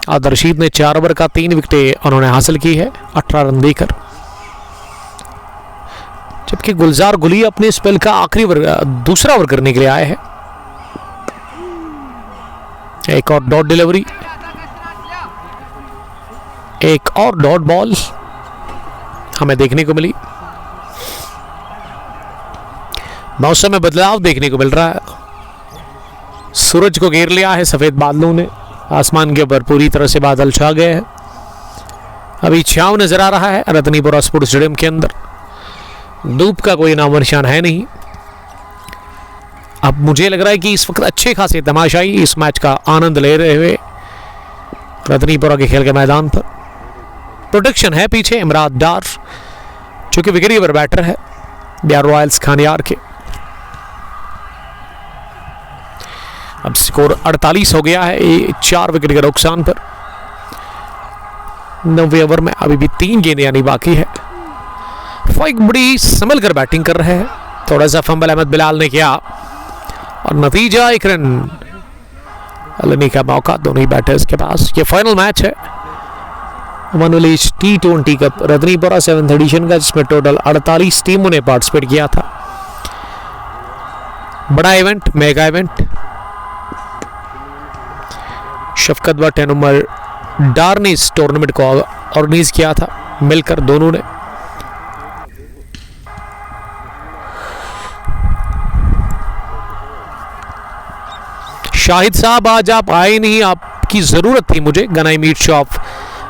Speaker 3: आदर रशीद ने 4 ओवर का 3 विकेटें उन्होंने हासिल की है 18 रन देकर, जबकि गुलजार गुली अपने स्पेल का आखिरी दूसरा ओवर करने के लिए आए हैं। एक और डॉट डिलीवरी, एक और डॉट बॉल हमें देखने को मिली। मौसम में बदलाव देखने को मिल रहा है। सूरज को घेर लिया है सफेद बादलों ने, आसमान के ऊपर पूरी तरह से बादल छा गए हैं। अभी छांव नजर आ रहा है रतनीपुरा स्पोर्ट्स स्टेडियम के अंदर, धूप का कोई नामो निशान है नहीं। अब मुझे लग रहा है कि इस वक्त अच्छे खासे तमाशाई इस मैच का आनंद ले रहे हुए रतनीपुरा के खेल के मैदान पर। प्रोटेक्शन है पीछे इमरान डार, जो कि विकेट कीपर बैटर है बिहार रॉयल्स खानियार के। अब स्कोर 48 हो गया है 4 विकेट के नुकसान पर। 9वें ओवर में अभी भी 3 गेंदें यानी बाकी है। फाइक बड़ी संभल कर बैटिंग कर रहे हैं। थोड़ा सा फंबल अहमद बिलाल ने किया और नतीजा 1 रन लेने का मौका दोनों ही बैटर्स के पास। ये फाइनल मैच है मनोलेज T20 cup Ratnipura 7th edition का, जिसमें टोटल 48 टीमों ने पार्टिसिपेट किया था। बड़ा event, mega event. Shafqat Bhat and Umar Dar ने इस टूर्नामेंट को ऑर्गेनाइज किया था, मिलकर दोनों ने। शाहिद साहब आज आप आए नहीं, आपकी जरूरत थी मुझे। गनाई मीट शॉप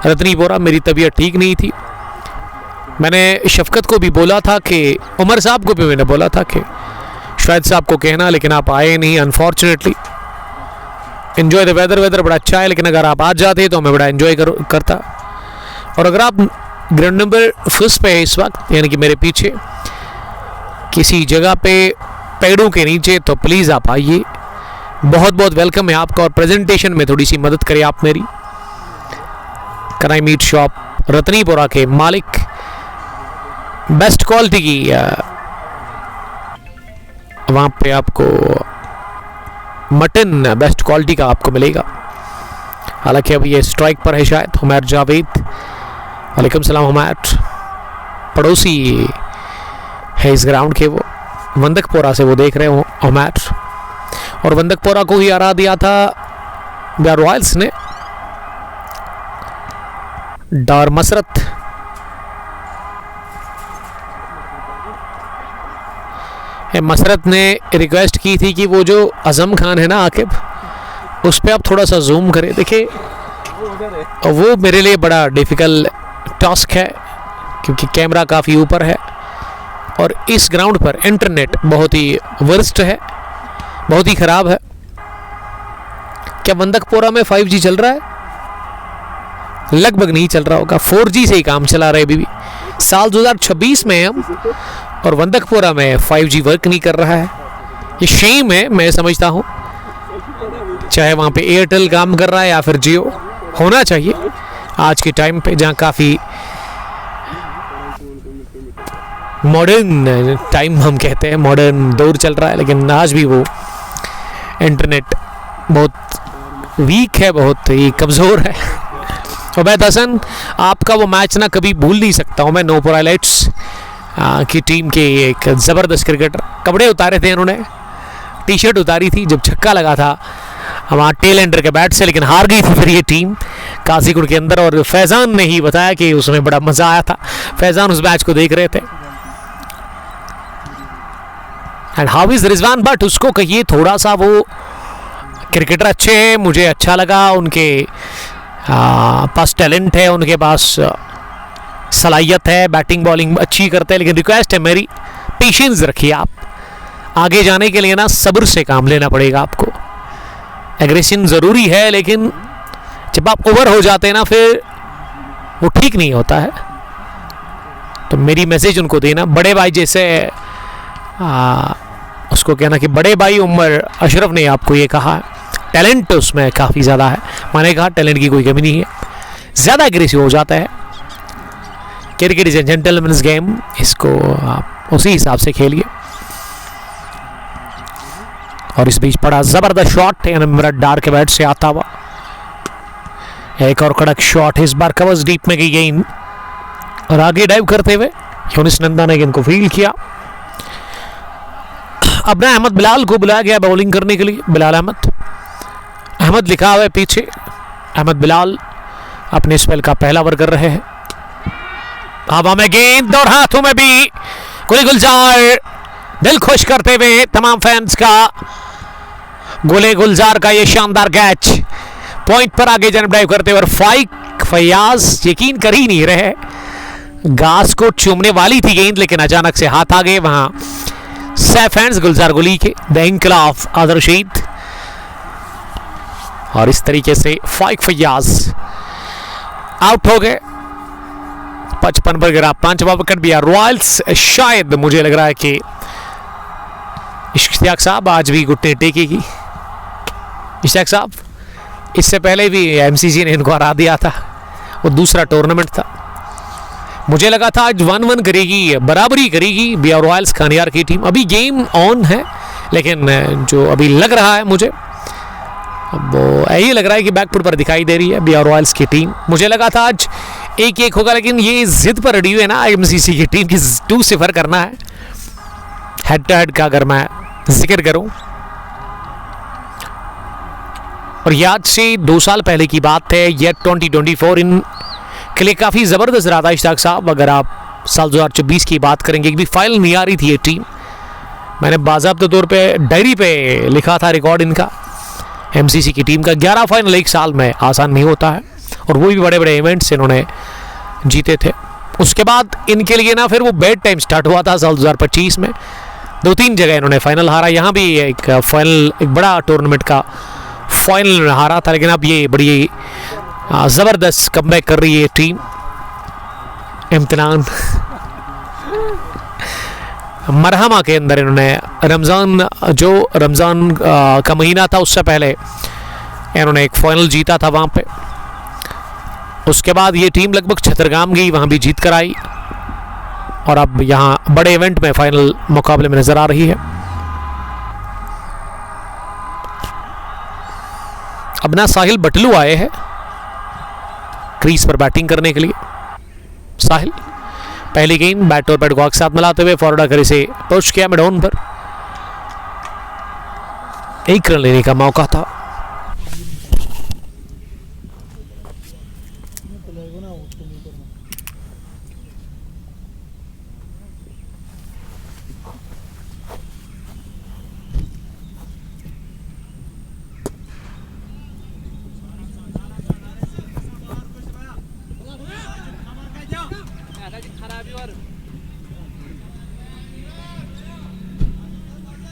Speaker 3: रतनीपुरा, मेरी तबीयत ठीक नहीं थी। मैंने शफकत को भी बोला था कि, उमर साहब को भी मैंने बोला था कि शाहिद साहब को कहना, लेकिन आप आए नहीं अनफॉर्चुनेटली। एंजॉय द वेदर बड़ा अच्छा है, लेकिन अगर आप आ जाते तो मैं बड़ा एंजॉय करता। और अगर आप ग्राउंड नंबर 1 पे है इस वक्त, यानी कि मेरे पीछे किसी जगह पे पेड़ों के नीचे, तो प्लीज़ आप आइए। बहुत बहुत वेलकम है आपका। और प्रेजेंटेशन में थोड़ी सी मदद करिए आप मेरी। कनाई मीट शॉप रतनीपुरा के मालिक, बेस्ट क्वालिटी की वहाँ पे आपको मटन बेस्ट क्वालिटी का आपको मिलेगा। हालांकि अब ये स्ट्राइक पर है शायद हुमैर जावेद। वालेकुम सलाम हुमैर, पड़ोसी है इस ग्राउंड के, वो वंदकपोरा से वो देख रहे हो हुमैर। और वंदकपोरा को ही हरा दिया था बिहार रॉयल्स ने। डार मसरत मसरत ने रिक्वेस्ट की थी कि वो जो अजम खान है ना आकिब, उस पर आप थोड़ा सा जूम करें। देखिए वो मेरे लिए बड़ा डिफ़िकल्ट टास्क है, क्योंकि कैमरा काफ़ी ऊपर है और इस ग्राउंड पर इंटरनेट बहुत ही वर्स्ट है, बहुत ही ख़राब है। क्या वंदकपोरा में 5G चल रहा है? लगभग नहीं चल रहा होगा, 4G से ही काम चला रहे अभी भी। साल 2026 में हम, और वंदकपोरा में 5G वर्क नहीं कर रहा है। ये शेम है, मैं समझता हूँ। चाहे वहाँ पे एयरटेल काम कर रहा है या फिर जियो, होना चाहिए आज के टाइम पे, जहाँ काफ़ी मॉडर्न टाइम हम कहते हैं, मॉडर्न दौर चल रहा है। लेकिन आज भी वो इंटरनेट बहुत वीक है, बहुत ही कमज़ोर है। उबैद हसन, आपका वो मैच ना कभी भूल नहीं सकता हूँ मैं। नोपुर हाइलाइट्स की टीम के एक ज़बरदस्त क्रिकेटर, कपड़े उतारे थे उन्होंने, टी शर्ट उतारी थी जब छक्का लगा था हमारा टेल एंडर के बैट से, लेकिन हार गई थी फिर ये टीम काजीकुंड के अंदर। और फैज़ान ने ही बताया कि उसमें बड़ा मज़ा आया था, फैज़ान उस मैच को देख रहे थे। And how is Rizwan but, उसको कहिए थोड़ा सा, वो क्रिकेटर अच्छे हैं, मुझे अच्छा लगा। उनके पास टैलेंट है, उनके पास सलाहियत है, बैटिंग बॉलिंग अच्छी करते हैं। लेकिन रिक्वेस्ट है मेरी, पेशेंस रखिए आप। आगे जाने के लिए ना सब्र से काम लेना पड़ेगा आपको। एग्रेशन ज़रूरी है, लेकिन जब आप ओवर हो जाते हैं ना, फिर वो ठीक नहीं होता है। तो मेरी मैसेज उनको देना, बड़े भाई जैसे उसको कहना कि बड़े भाई उमर अशरफ ने आपको ये कहा है, टैलेंट उसमें काफ़ी ज़्यादा है। मैंने कहा टैलेंट की कोई कमी नहीं है, ज़्यादा एग्रेसिव हो जाता है। Cricket is a gentleman's game, इसको आप उसी हिसाब से खेलिए। और इस बीच पड़ा ज़बरदस्त शॉट मेरा डार के बैट से आता हुआ, एक और कड़क शॉट, इस बार कवर्स डीप में गई गेंद और आगे डाइव करते हुए यूनिस नंदा ने गेंद को फील्ड किया। अब ना अहमद बिलाल को बुलाया गया बॉलिंग करने के लिए। बिलाल अहमद लिखा हुआ है पीछे। अहमद बिलाल अपने स्पेल का पहला ओवर कर रहे हैं। हवा में गेंद और हाथों में भी गुली गुलजार, दिल खुश करते हुए तमाम फैंस का गुले गुलजार का ये शानदार कैच, पॉइंट पर आगे जन्म ड्राइव करते हुए। फाइक फयाज यकीन कर ही नहीं रहे, घास को चूमने वाली थी गेंद लेकिन अचानक से हाथ आ गए वहां सैफ हैंड्स गुलजार गुली के, द इंकलाब आदर रशीद। और इस तरीके से फाइक फयाज आउट हो गए। 55 पर गिरा, 5वां विकेट भी रॉयल्स शायद मुझे लग रहा है कि इश्तियाक साहब आज भी घुटने टेकेगी। इश्तियाक साहब इससे पहले भी एमसीसी ने इनको हरा दिया था, वो दूसरा टूर्नामेंट था। मुझे लगा था आज 1-1 करेगी, बराबरी करेगी बिहार रॉयल्स खानियार की टीम। अभी गेम ऑन है लेकिन जो अभी लग रहा है मुझे, अब वो यही लग रहा है कि बैकफुट पर दिखाई दे रही है बिहार रॉयल्स की टीम। मुझे लगा था आज 1-1 होगा लेकिन ये जिद पर अड़ी हुई है ना एमसीसी की टीम की, 2-0 करना है हेड टू हेड का अगर मैं जिक्र करूं। और ये आज से 2 साल पहले की बात है, यह 2024 इन के लिए काफ़ी ज़बरदस्त रहा था इश्ताक साहब। अगर आप साल 2024 की बात करेंगे, एक भी फाइनल नहीं आ रही थी ये टीम। मैंने बाज़ाब्ते तौर पे डायरी पे लिखा था रिकॉर्ड इनका, एमसीसी की टीम का 11 फाइनल एक साल में आसान नहीं होता है, और वो भी बड़े बड़े इवेंट्स इन्होंने जीते थे। उसके बाद इनके लिए ना फिर वो बैड टाइम स्टार्ट हुआ था साल 2025 में, 2-3 जगह इन्होंने फाइनल हारा। यहाँ भी एक फाइनल, एक बड़ा टूर्नामेंट का फाइनल हारा था, लेकिन अब ये बड़ी ज़बरदस्त कमबैक कर रही है टीम। इम्तिनान मरहमा के अंदर इन्होंने रमज़ान का महीना था उससे पहले इन्होंने एक फाइनल जीता था वहाँ पे। उसके बाद ये टीम लगभग छतरगाम गई, वहाँ भी जीत कर आई, और अब यहाँ बड़े इवेंट में फाइनल मुकाबले में नजर आ रही है। अब ना साहिल बटलू आए हैं क्रीज पर बैटिंग करने के लिए। साहिल पहली गेंद बैट और बैट को एक साथ मिलाते हुए फॉरवर्ड आकर इसे पुश किया मिड ऑन पर, 1 रन लेने का मौका था।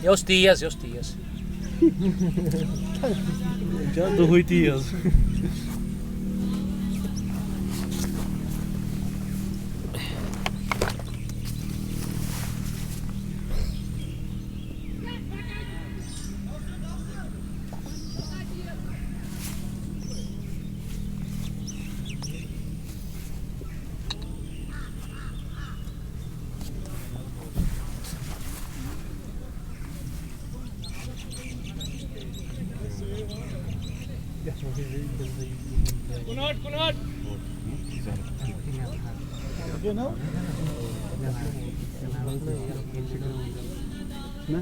Speaker 3: Jos Dias.
Speaker 1: Já do Rui Dias. Kunat. Genau. Ne?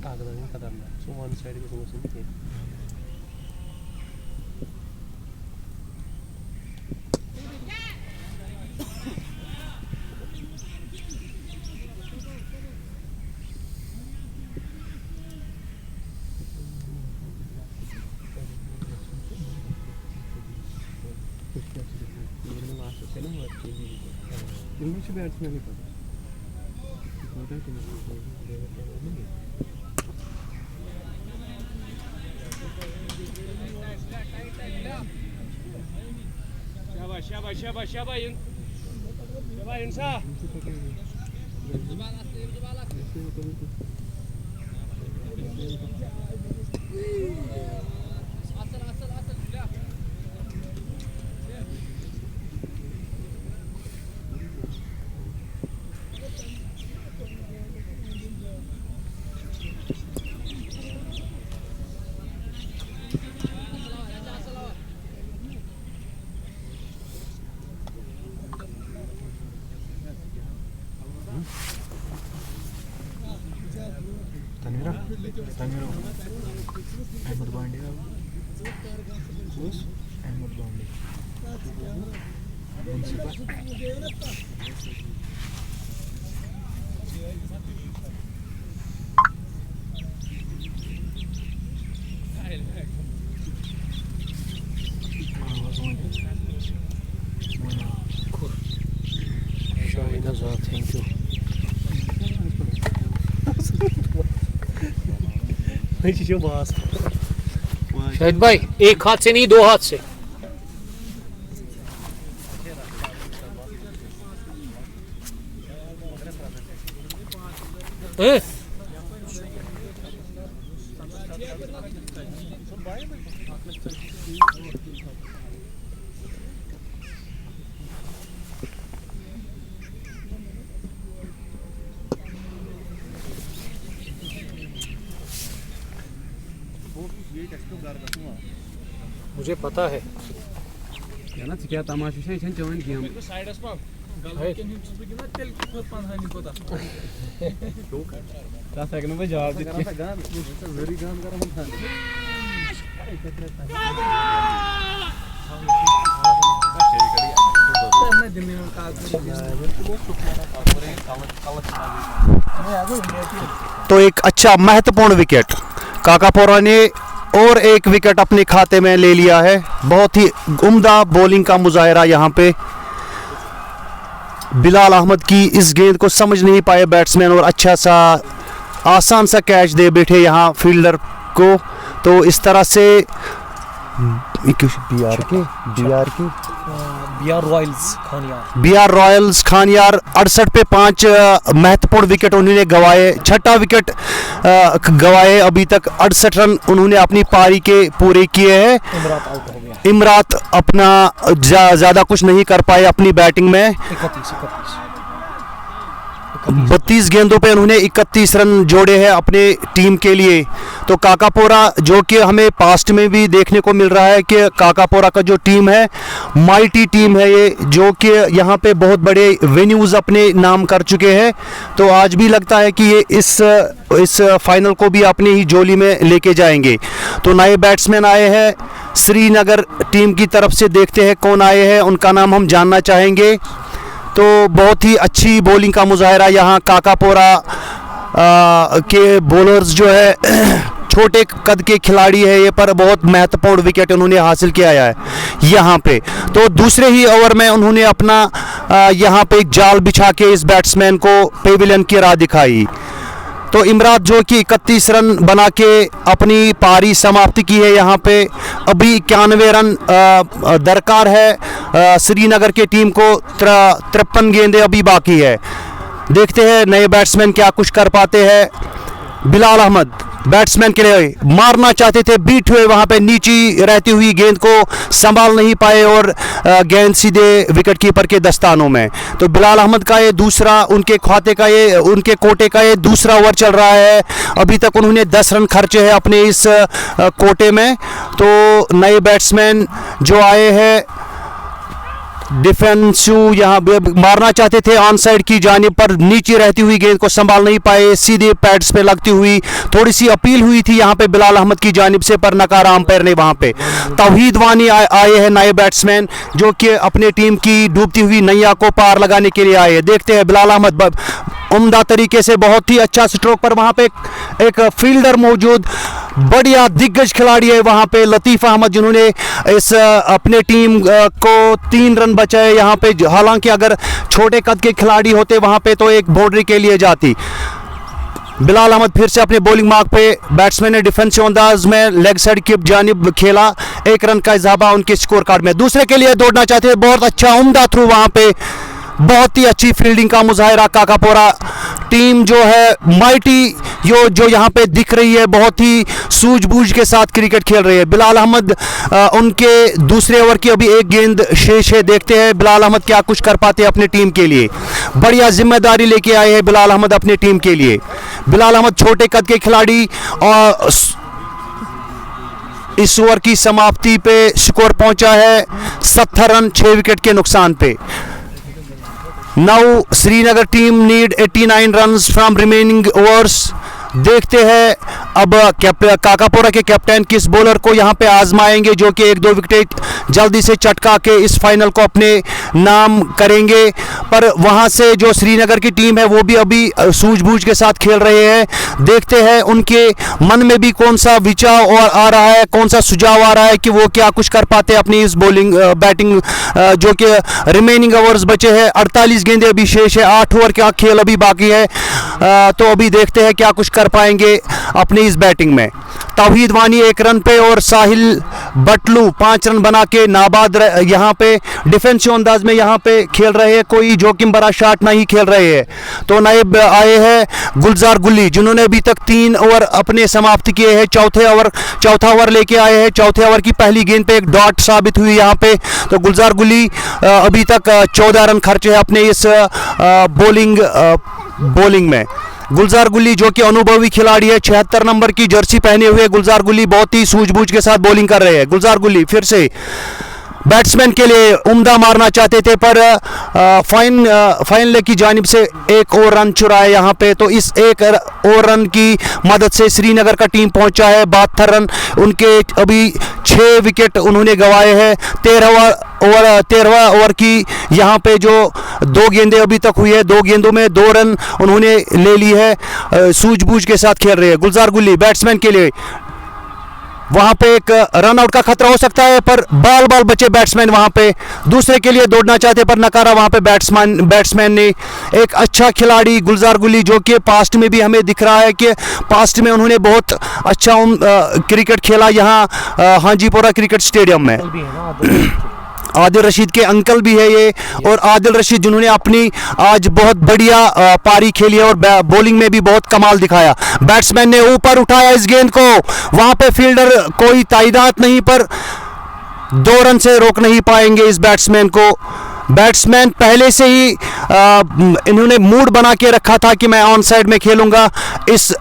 Speaker 1: Takdarin kadarlar. So one side ke sonuçta ki. İlginç bir ertesine kadar.
Speaker 5: Şabayın sağ.
Speaker 2: Tanviro. Ahmed Bandi. Ahmed Bandi.
Speaker 3: Shahid Azad, thank you. Shahid भाई एक हाथ से नहीं, 2 हाथ से। मुझे पता है
Speaker 5: ना क्या तमाशा है छन चवन गेम
Speaker 1: साइडस पर
Speaker 5: क्या सेकंड में जवाब दे
Speaker 1: जरी गान कर हम थाने
Speaker 7: तो एक अच्छा महत्वपूर्ण विकेट काकापोरा ने और एक विकेट अपने खाते में ले लिया है। बहुत ही उम्दा बॉलिंग का मुजाहरा यहाँ पे। बिलाल अहमद की इस गेंद को समझ नहीं पाए बैट्समैन और अच्छा सा आसान सा कैच दे बैठे यहाँ फील्डर को। तो इस तरह से बीआर रॉयल्स खानियार 68 पे 5 महत्वपूर्ण विकेट उन्होंने गंवाए। छठा विकेट गंवाए अभी तक। 68 रन उन्होंने अपनी पारी के पूरे किए हैं। इमरात अपना ज़्यादा कुछ नहीं कर पाए अपनी बैटिंग में। 32 गेंदों पे उन्होंने 31 रन जोड़े हैं अपने टीम के लिए। तो काकापोरा जो कि हमें पास्ट में भी देखने को मिल रहा है कि काकापोरा का जो टीम है माइटी टीम है ये, जो कि यहाँ पे बहुत बड़े वेन्यूज़ अपने नाम कर चुके हैं। तो आज भी लगता है कि ये इस फाइनल को भी अपनी ही झोली में लेके जाएंगे। तो नए बैट्समैन आए हैं श्रीनगर टीम की तरफ से। देखते हैं कौन आए हैं, उनका नाम हम जानना चाहेंगे। तो बहुत ही अच्छी बॉलिंग का मुजाहरा यहाँ काकापोरा के बॉलर्स जो है छोटे कद के खिलाड़ी है ये, पर बहुत महत्वपूर्ण विकेट उन्होंने हासिल किया है यहाँ पे। तो दूसरे ही ओवर में उन्होंने अपना यहाँ पे एक जाल बिछा के इस बैट्समैन को पेविलियन की राह दिखाई। तो इमरात जो कि 31 रन बना के अपनी पारी समाप्ति की है यहाँ पे। अभी 91 रन दरकार है श्रीनगर के टीम को। 53 गेंदें अभी बाकी है। देखते हैं नए बैट्समैन क्या कुछ कर पाते हैं। बिलाल अहमद बैट्समैन के लिए मारना चाहते थे, बीट हुए वहां पे, नीची रहती हुई गेंद को संभाल नहीं पाए और गेंद सीधे विकेट कीपर के दस्तानों में। तो बिलाल अहमद का ये दूसरा, उनके कोटे का ये दूसरा ओवर चल रहा है। अभी तक उन्होंने 10 रन खर्चे हैं अपने इस कोटे में। तो नए बैट्समैन जो आए हैं डिफेंसिव, यहाँ मारना चाहते थे ऑन साइड की जानिब पर, नीचे रहती हुई गेंद को संभाल नहीं पाए, सीधे पैड्स पे लगती हुई। थोड़ी सी अपील हुई थी यहाँ पे बिलाल अहमद की जानिब से, पर नकारा अंपायर ने वहाँ पे। तौहीद वानी आए हैं नए बैट्समैन, जो कि अपने टीम की डूबती हुई नैया को पार लगाने के लिए आए हैं। देखते हैं बिलाल अहमद उम्दा तरीके से, बहुत ही अच्छा स्ट्रोक पर, वहाँ पे एक फील्डर मौजूद, बढ़िया दिग्गज खिलाड़ी है वहाँ पे लतीफ़ अहमद, जिन्होंने इस अपने टीम को 3 रन बचाए यहाँ पे। हालांकि अगर छोटे कद के खिलाड़ी होते वहाँ पे तो एक बाउंड्री के लिए जाती। बिलाल अहमद फिर से अपने बॉलिंग मार्क पे, बैट्समैन ने डिफेंसिव अंदाज में लेग साइड की जानिब खेला, 1 रन का इजाफा उनके स्कोर कार्ड में। दूसरे के लिए दौड़ना चाहते हैं, बहुत अच्छा उम्दा थ्रू वहाँ पे, बहुत ही अच्छी फील्डिंग का मुजाहिरा काकापोरा टीम जो है माइटी जो यहाँ पे दिख रही है, बहुत ही सूझबूझ के साथ क्रिकेट खेल रही है। बिलाल अहमद उनके दूसरे ओवर की अभी 1 गेंद शेष है, देखते हैं बिलाल अहमद क्या कुछ कर पाते हैं अपनी टीम के लिए। बढ़िया जिम्मेदारी लेके आए हैं बिलाल अहमद अपनी टीम के लिए। बिलाल अहमद छोटे कद के खिलाड़ी, और इस ओवर की समाप्ति पे स्कोर पहुंचा है 70 रन 6 विकेट के नुकसान पे। Now Srinagar team need 89 runs from remaining overs. देखते हैं अब काकापोरा के कैप्टन किस बॉलर को यहाँ पे आजमाएंगे, जो कि 1-2 विकेट जल्दी से चटका के इस फाइनल को अपने नाम करेंगे। पर वहाँ से जो श्रीनगर की टीम है वो भी अभी सूझबूझ के साथ खेल रहे हैं। देखते हैं उनके मन में भी कौन सा विचार और आ रहा है, कौन सा सुझाव आ रहा है कि वो क्या कुछ कर पाते हैं अपनी इस बॉलिंग बैटिंग, जो कि रिमेनिंग ओवर्स बचे हैं, 48 गेंदें अभी शेष है, 8 ओवर का खेल अभी बाकी है। तो अभी देखते हैं क्या कुछ कर पाएंगे अपनी इस बैटिंग में। तौहीद वानी 1 रन पे और साहिल बटलू 5 रन बना के नाबाद यहाँ पे डिफेंसिव अंदाज में यहाँ पे खेल रहे हैं, कोई जोखिम भरा शॉट नहीं खेल रहे हैं। तो नए आए हैं गुलजार गुल्ली, जिन्होंने अभी तक 3 ओवर अपने समाप्त किए हैं। चौथा ओवर लेके आए हैं। चौथे ओवर की पहली गेंद पे एक डॉट साबित हुई यहाँ पे। तो गुलजार गुल्ली अभी तक 14 रन खर्चे हैं अपने इस बॉलिंग में। गुलजार गुल्ली जो कि अनुभवी खिलाड़ी है, 76 नंबर की जर्सी पहने हुए गुलजार गुल्ली बहुत ही सूझबूझ के साथ बॉलिंग कर रहे हैं। गुलजार गुल्ली फिर से बैट्समैन के लिए उम्दा मारना चाहते थे, पर फाइनल की जानिब से 1 और रन चुराए यहाँ पे। तो इस 1 और रन की मदद से श्रीनगर का टीम पहुंचा है 72 रन। उनके अभी 6 विकेट उन्होंने गंवाए हैं। 13वां ओवर की यहाँ पे जो 2 गेंदें अभी तक हुई है, 2 गेंदों में 2 रन उन्होंने ले ली है। सूझबूझ के साथ खेल रहे हैं गुलजार गुल्ली। बैट्समैन के लिए वहां पे एक रन आउट का खतरा हो सकता है, पर बाल बचे बैट्समैन वहां पे। दूसरे के लिए दौड़ना चाहते पर नकारा वहां पे बैट्समैन ने। एक अच्छा खिलाड़ी गुलजार गुल्ली, जो कि पास्ट में भी हमें दिख रहा है कि पास्ट में उन्होंने बहुत अच्छा क्रिकेट खेला यहाँ हाजीपुरा क्रिकेट स्टेडियम में। आदिल रशीद के अंकल भी है ये, और आदिल रशीद जिन्होंने अपनी आज बहुत बढ़िया पारी खेली है और बॉलिंग में भी बहुत कमाल दिखाया। बैट्समैन ने ऊपर उठाया इस गेंद को, वहां पे फील्डर कोई ताइदाद नहीं, पर 2 रन से रोक नहीं पाएंगे इस बैट्समैन को। बैट्समैन पहले से ही इन्होंने मूड बना के रखा था कि मैं ऑन साइड में खेलूंगा। इस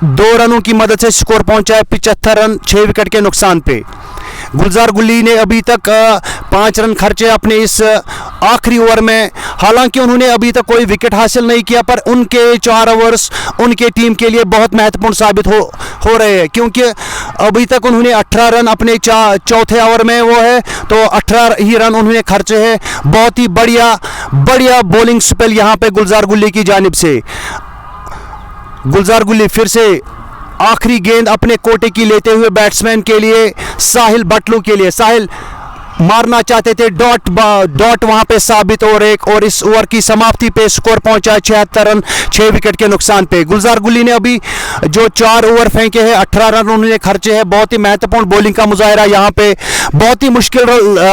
Speaker 7: 2 रनों की मदद से स्कोर पहुंचा है 75 रन 6 विकेट के नुकसान पे। गुलजार गुल्ली ने अभी तक 5 रन खर्चे अपने इस आखिरी ओवर में। हालांकि उन्होंने अभी तक कोई विकेट हासिल नहीं किया, पर उनके 4 ओवर्स उनके टीम के लिए बहुत महत्वपूर्ण साबित हो रहे हैं, क्योंकि अभी तक उन्होंने 18 रन अपने चौथे ओवर में वो है, तो 18 ही रन उन्होंने खर्चे हैं। बहुत ही बढ़िया बॉलिंग स्पेल यहाँ पे गुलजार गुल्ली की जानिब से। गुलजार गुल्ली फिर से आखिरी गेंद अपने कोटे की लेते हुए बैट्समैन के लिए, साहिल बटलू के लिए। साहिल मारना चाहते थे, डॉट वहां पे साबित और इस ओवर की समाप्ति पे स्कोर पहुंचा 76 रन 6 विकेट के नुकसान पे। गुलजार गुल्ली ने अभी जो 4 ओवर फेंके हैं 18 रन उन्होंने खर्चे हैं। बहुत ही महत्वपूर्ण बॉलिंग का मुजाहरा यहाँ पे, बहुत ही मुश्किल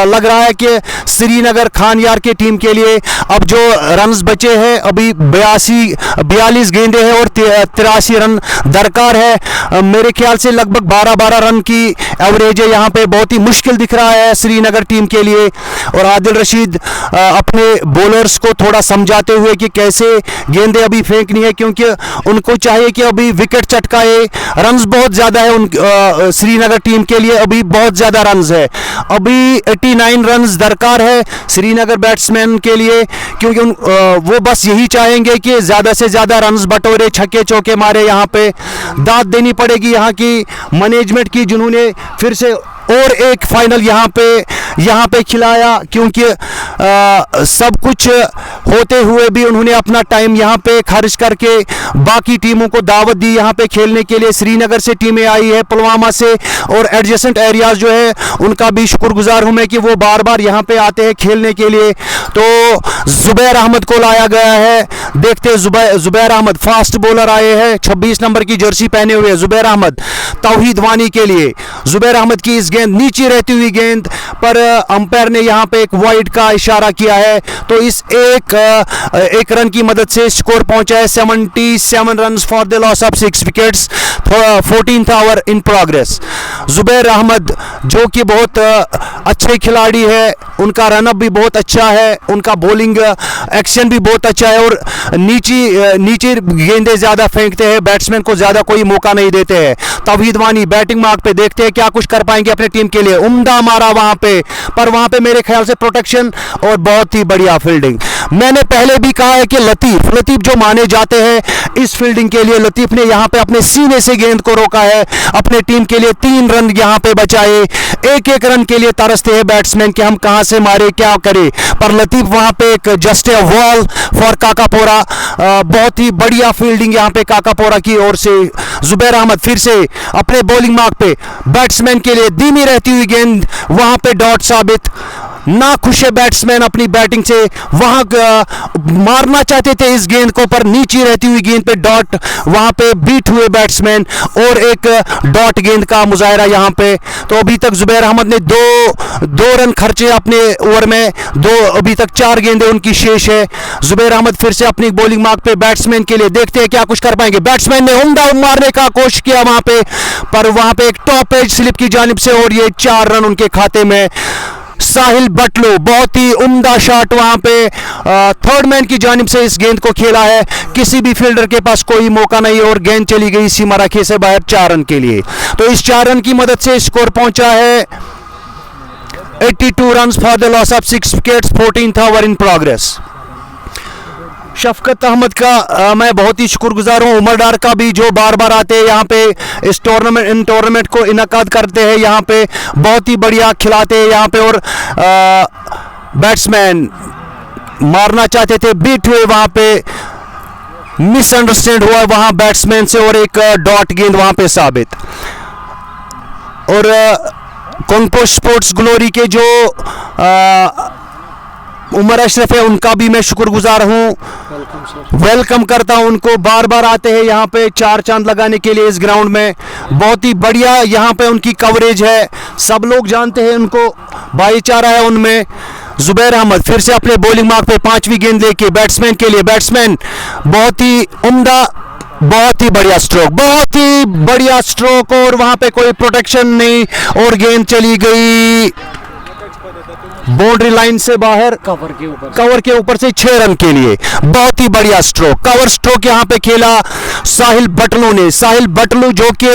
Speaker 7: लग रहा है कि श्रीनगर खानियार की टीम के लिए अब जो रन्स बचे हैं अभी 42 गेंदे हैं और 83 रन दरकार है। मेरे ख्याल से लगभग 12 रन की एवरेज है यहाँ पे, बहुत ही मुश्किल दिख रहा है श्रीनगर टीम के लिए। और आदिल रशीद अपने बॉलर्स को थोड़ा समझाते हुए कि कैसे गेंदें अभी फेंकनी है, क्योंकि उनको चाहिए कि अभी विकेट चटकाए। रन्स बहुत ज़्यादा है श्रीनगर टीम के लिए, अभी बहुत ज़्यादा रन्स है, अभी 89 रन्स दरकार है श्रीनगर बैट्समैन के लिए, क्योंकि वो बस यही चाहेंगे कि ज़्यादा से ज़्यादा रन्स बटोरे, छक्के चौके मारे। यहाँ पे दाद देनी पड़ेगी यहाँ की मैनेजमेंट की, जिन्होंने फिर से और एक फाइनल यहाँ पे खिलाया, क्योंकि सब कुछ होते हुए भी उन्होंने अपना टाइम यहाँ पे खर्च करके बाकी टीमों को दावत दी यहाँ पे खेलने के लिए। श्रीनगर से टीमें आई है, पुलवामा से और एडजेसेंट एरियाज जो है उनका भी शुक्रगुजार हूँ मैं कि वो बार बार यहाँ पे आते हैं खेलने के लिए। तो जुबैर अहमद को लाया गया है, देखते हैं जुबैर अहमद फास्ट बॉलर आए हैं, 26 नंबर की जर्सी पहने हुए जुबैर अहमद तौहीद वानी के लिए। जुबैर अहमद की इस गेंद नीचे रहती हुई गेंद पर अंपायर ने यहाँ पे एक वाइड का इशारा किया है, तो इस एक रन की मदद से स्कोर पहुंचा है 77 run for the loss of 6 wickets, 14th over in progress. Zubair Ahmed जो कि बहुत अच्छे खिलाड़ी है, उनका रनअप भी बहुत अच्छा है, उनका बॉलिंग एक्शन भी बहुत अच्छा है और नीचे गेंदें ज़्यादा फेंकते हैं, बैट्समैन को ज़्यादा कोई मौका नहीं देते हैं। तौहीद वानी बैटिंग मार्क पे, देखते हैं क्या कुछ कर पाएंगे अपने टीम के लिए। उम्दा मारा वहां पे, पर वहां पे मेरे ख्याल से प्रोटेक्शन और बहुत ही बढ़िया फील्डिंग। मैंने पहले भी कहा है कि लतीफ जो माने जाते हैं इस फील्डिंग के लिए, लतीफ ने यहाँ पे अपने सीने से गेंद को रोका है, अपने टीम के लिए 3 रन यहाँ पे बचाए। एक रन के लिए तरसते हैं बैट्समैन कि हम कहां से मारे, क्या करें, पर लतीफ वहां पे एक just a wall for Kakapora. बहुत ही बढ़िया फील्डिंग यहाँ पे काकापोरा की ओर से। जुबैर अहमद फिर से अपने बॉलिंग मार्क पे, बैट्समैन के लिए धीमी रहती हुई गेंद, वहां पे डॉट साबित। ना खुश है बैट्समैन अपनी बैटिंग से, वहां मारना चाहते थे इस गेंद को, पर नीचे रहती हुई गेंद पे डॉट, वहां पे बीट हुए बैट्समैन और एक डॉट गेंद का मुजाहरा यहाँ पे। तो अभी तक जुबैर अहमद ने दो रन खर्चे अपने ओवर में, अभी तक 4 गेंदें उनकी शेष है। जुबैर अहमद फिर से अपनी बॉलिंग मार्क पे बैट्समैन के लिए, देखते हैं क्या कुछ कर पाएंगे। बैट्समैन ने उम्दा मारने का कोशिश किया वहां पे, पर वहां पे एक टॉप एज स्लिप की जानिब से और ये 4 रन उनके खाते में। साहिल बटलू बहुत ही उम्दा शॉट वहां पे थर्ड मैन की जानिब से इस गेंद को खेला है, किसी भी फील्डर के पास कोई मौका नहीं और गेंद चली गई सीमा रेखे से बाहर 4 रन के लिए। तो इस 4 रन की मदद से स्कोर पहुंचा है 82 run for the loss of 6 wickets, 14th over in progress. Shafqat Ahmed का मैं बहुत ही शुक्रगुजार हूँ, उमर डार का भी, जो बार बार आते हैं यहाँ पे इस टूर्नामेंट को इनकाद करते हैं, यहाँ पे बहुत ही बढ़िया खिलाते हैं यहाँ पे। और बैट्समैन मारना चाहते थे, बीट हुए वहाँ पे, मिसअंडरस्टैंड हुआ वहाँ बैट्समैन से और एक डॉट गेंद वहाँ पे साबित। और कॉन्गो स्पोर्ट्स ग्लोरी के जो उमर अशरफ है, उनका भी मैं शुक्रगुजार हूँ, वेलकम करता हूँ उनको। बार बार आते हैं यहाँ पे 4 चांद लगाने के लिए इस ग्राउंड में, बहुत ही बढ़िया यहाँ पे उनकी कवरेज है, सब लोग जानते हैं उनको, भाईचारा है उनमें। जुबैर अहमद फिर से अपने बॉलिंग मार्क पे 5वीं गेंद लेके बैट्समैन के लिए, बैट्समैन बहुत ही उम्दा, बहुत ही बढ़िया स्ट्रोक, बहुत ही बढ़िया स्ट्रोक, और वहां पे कोई प्रोटेक्शन नहीं और गेंद चली गई बाउंड्री लाइन से बाहर, कवर के ऊपर से 6 रन के लिए। बहुत ही बढ़िया स्ट्रोक, कवर स्ट्रोक यहाँ पे खेला साहिल बटलू ने। साहिल बटलू जो कि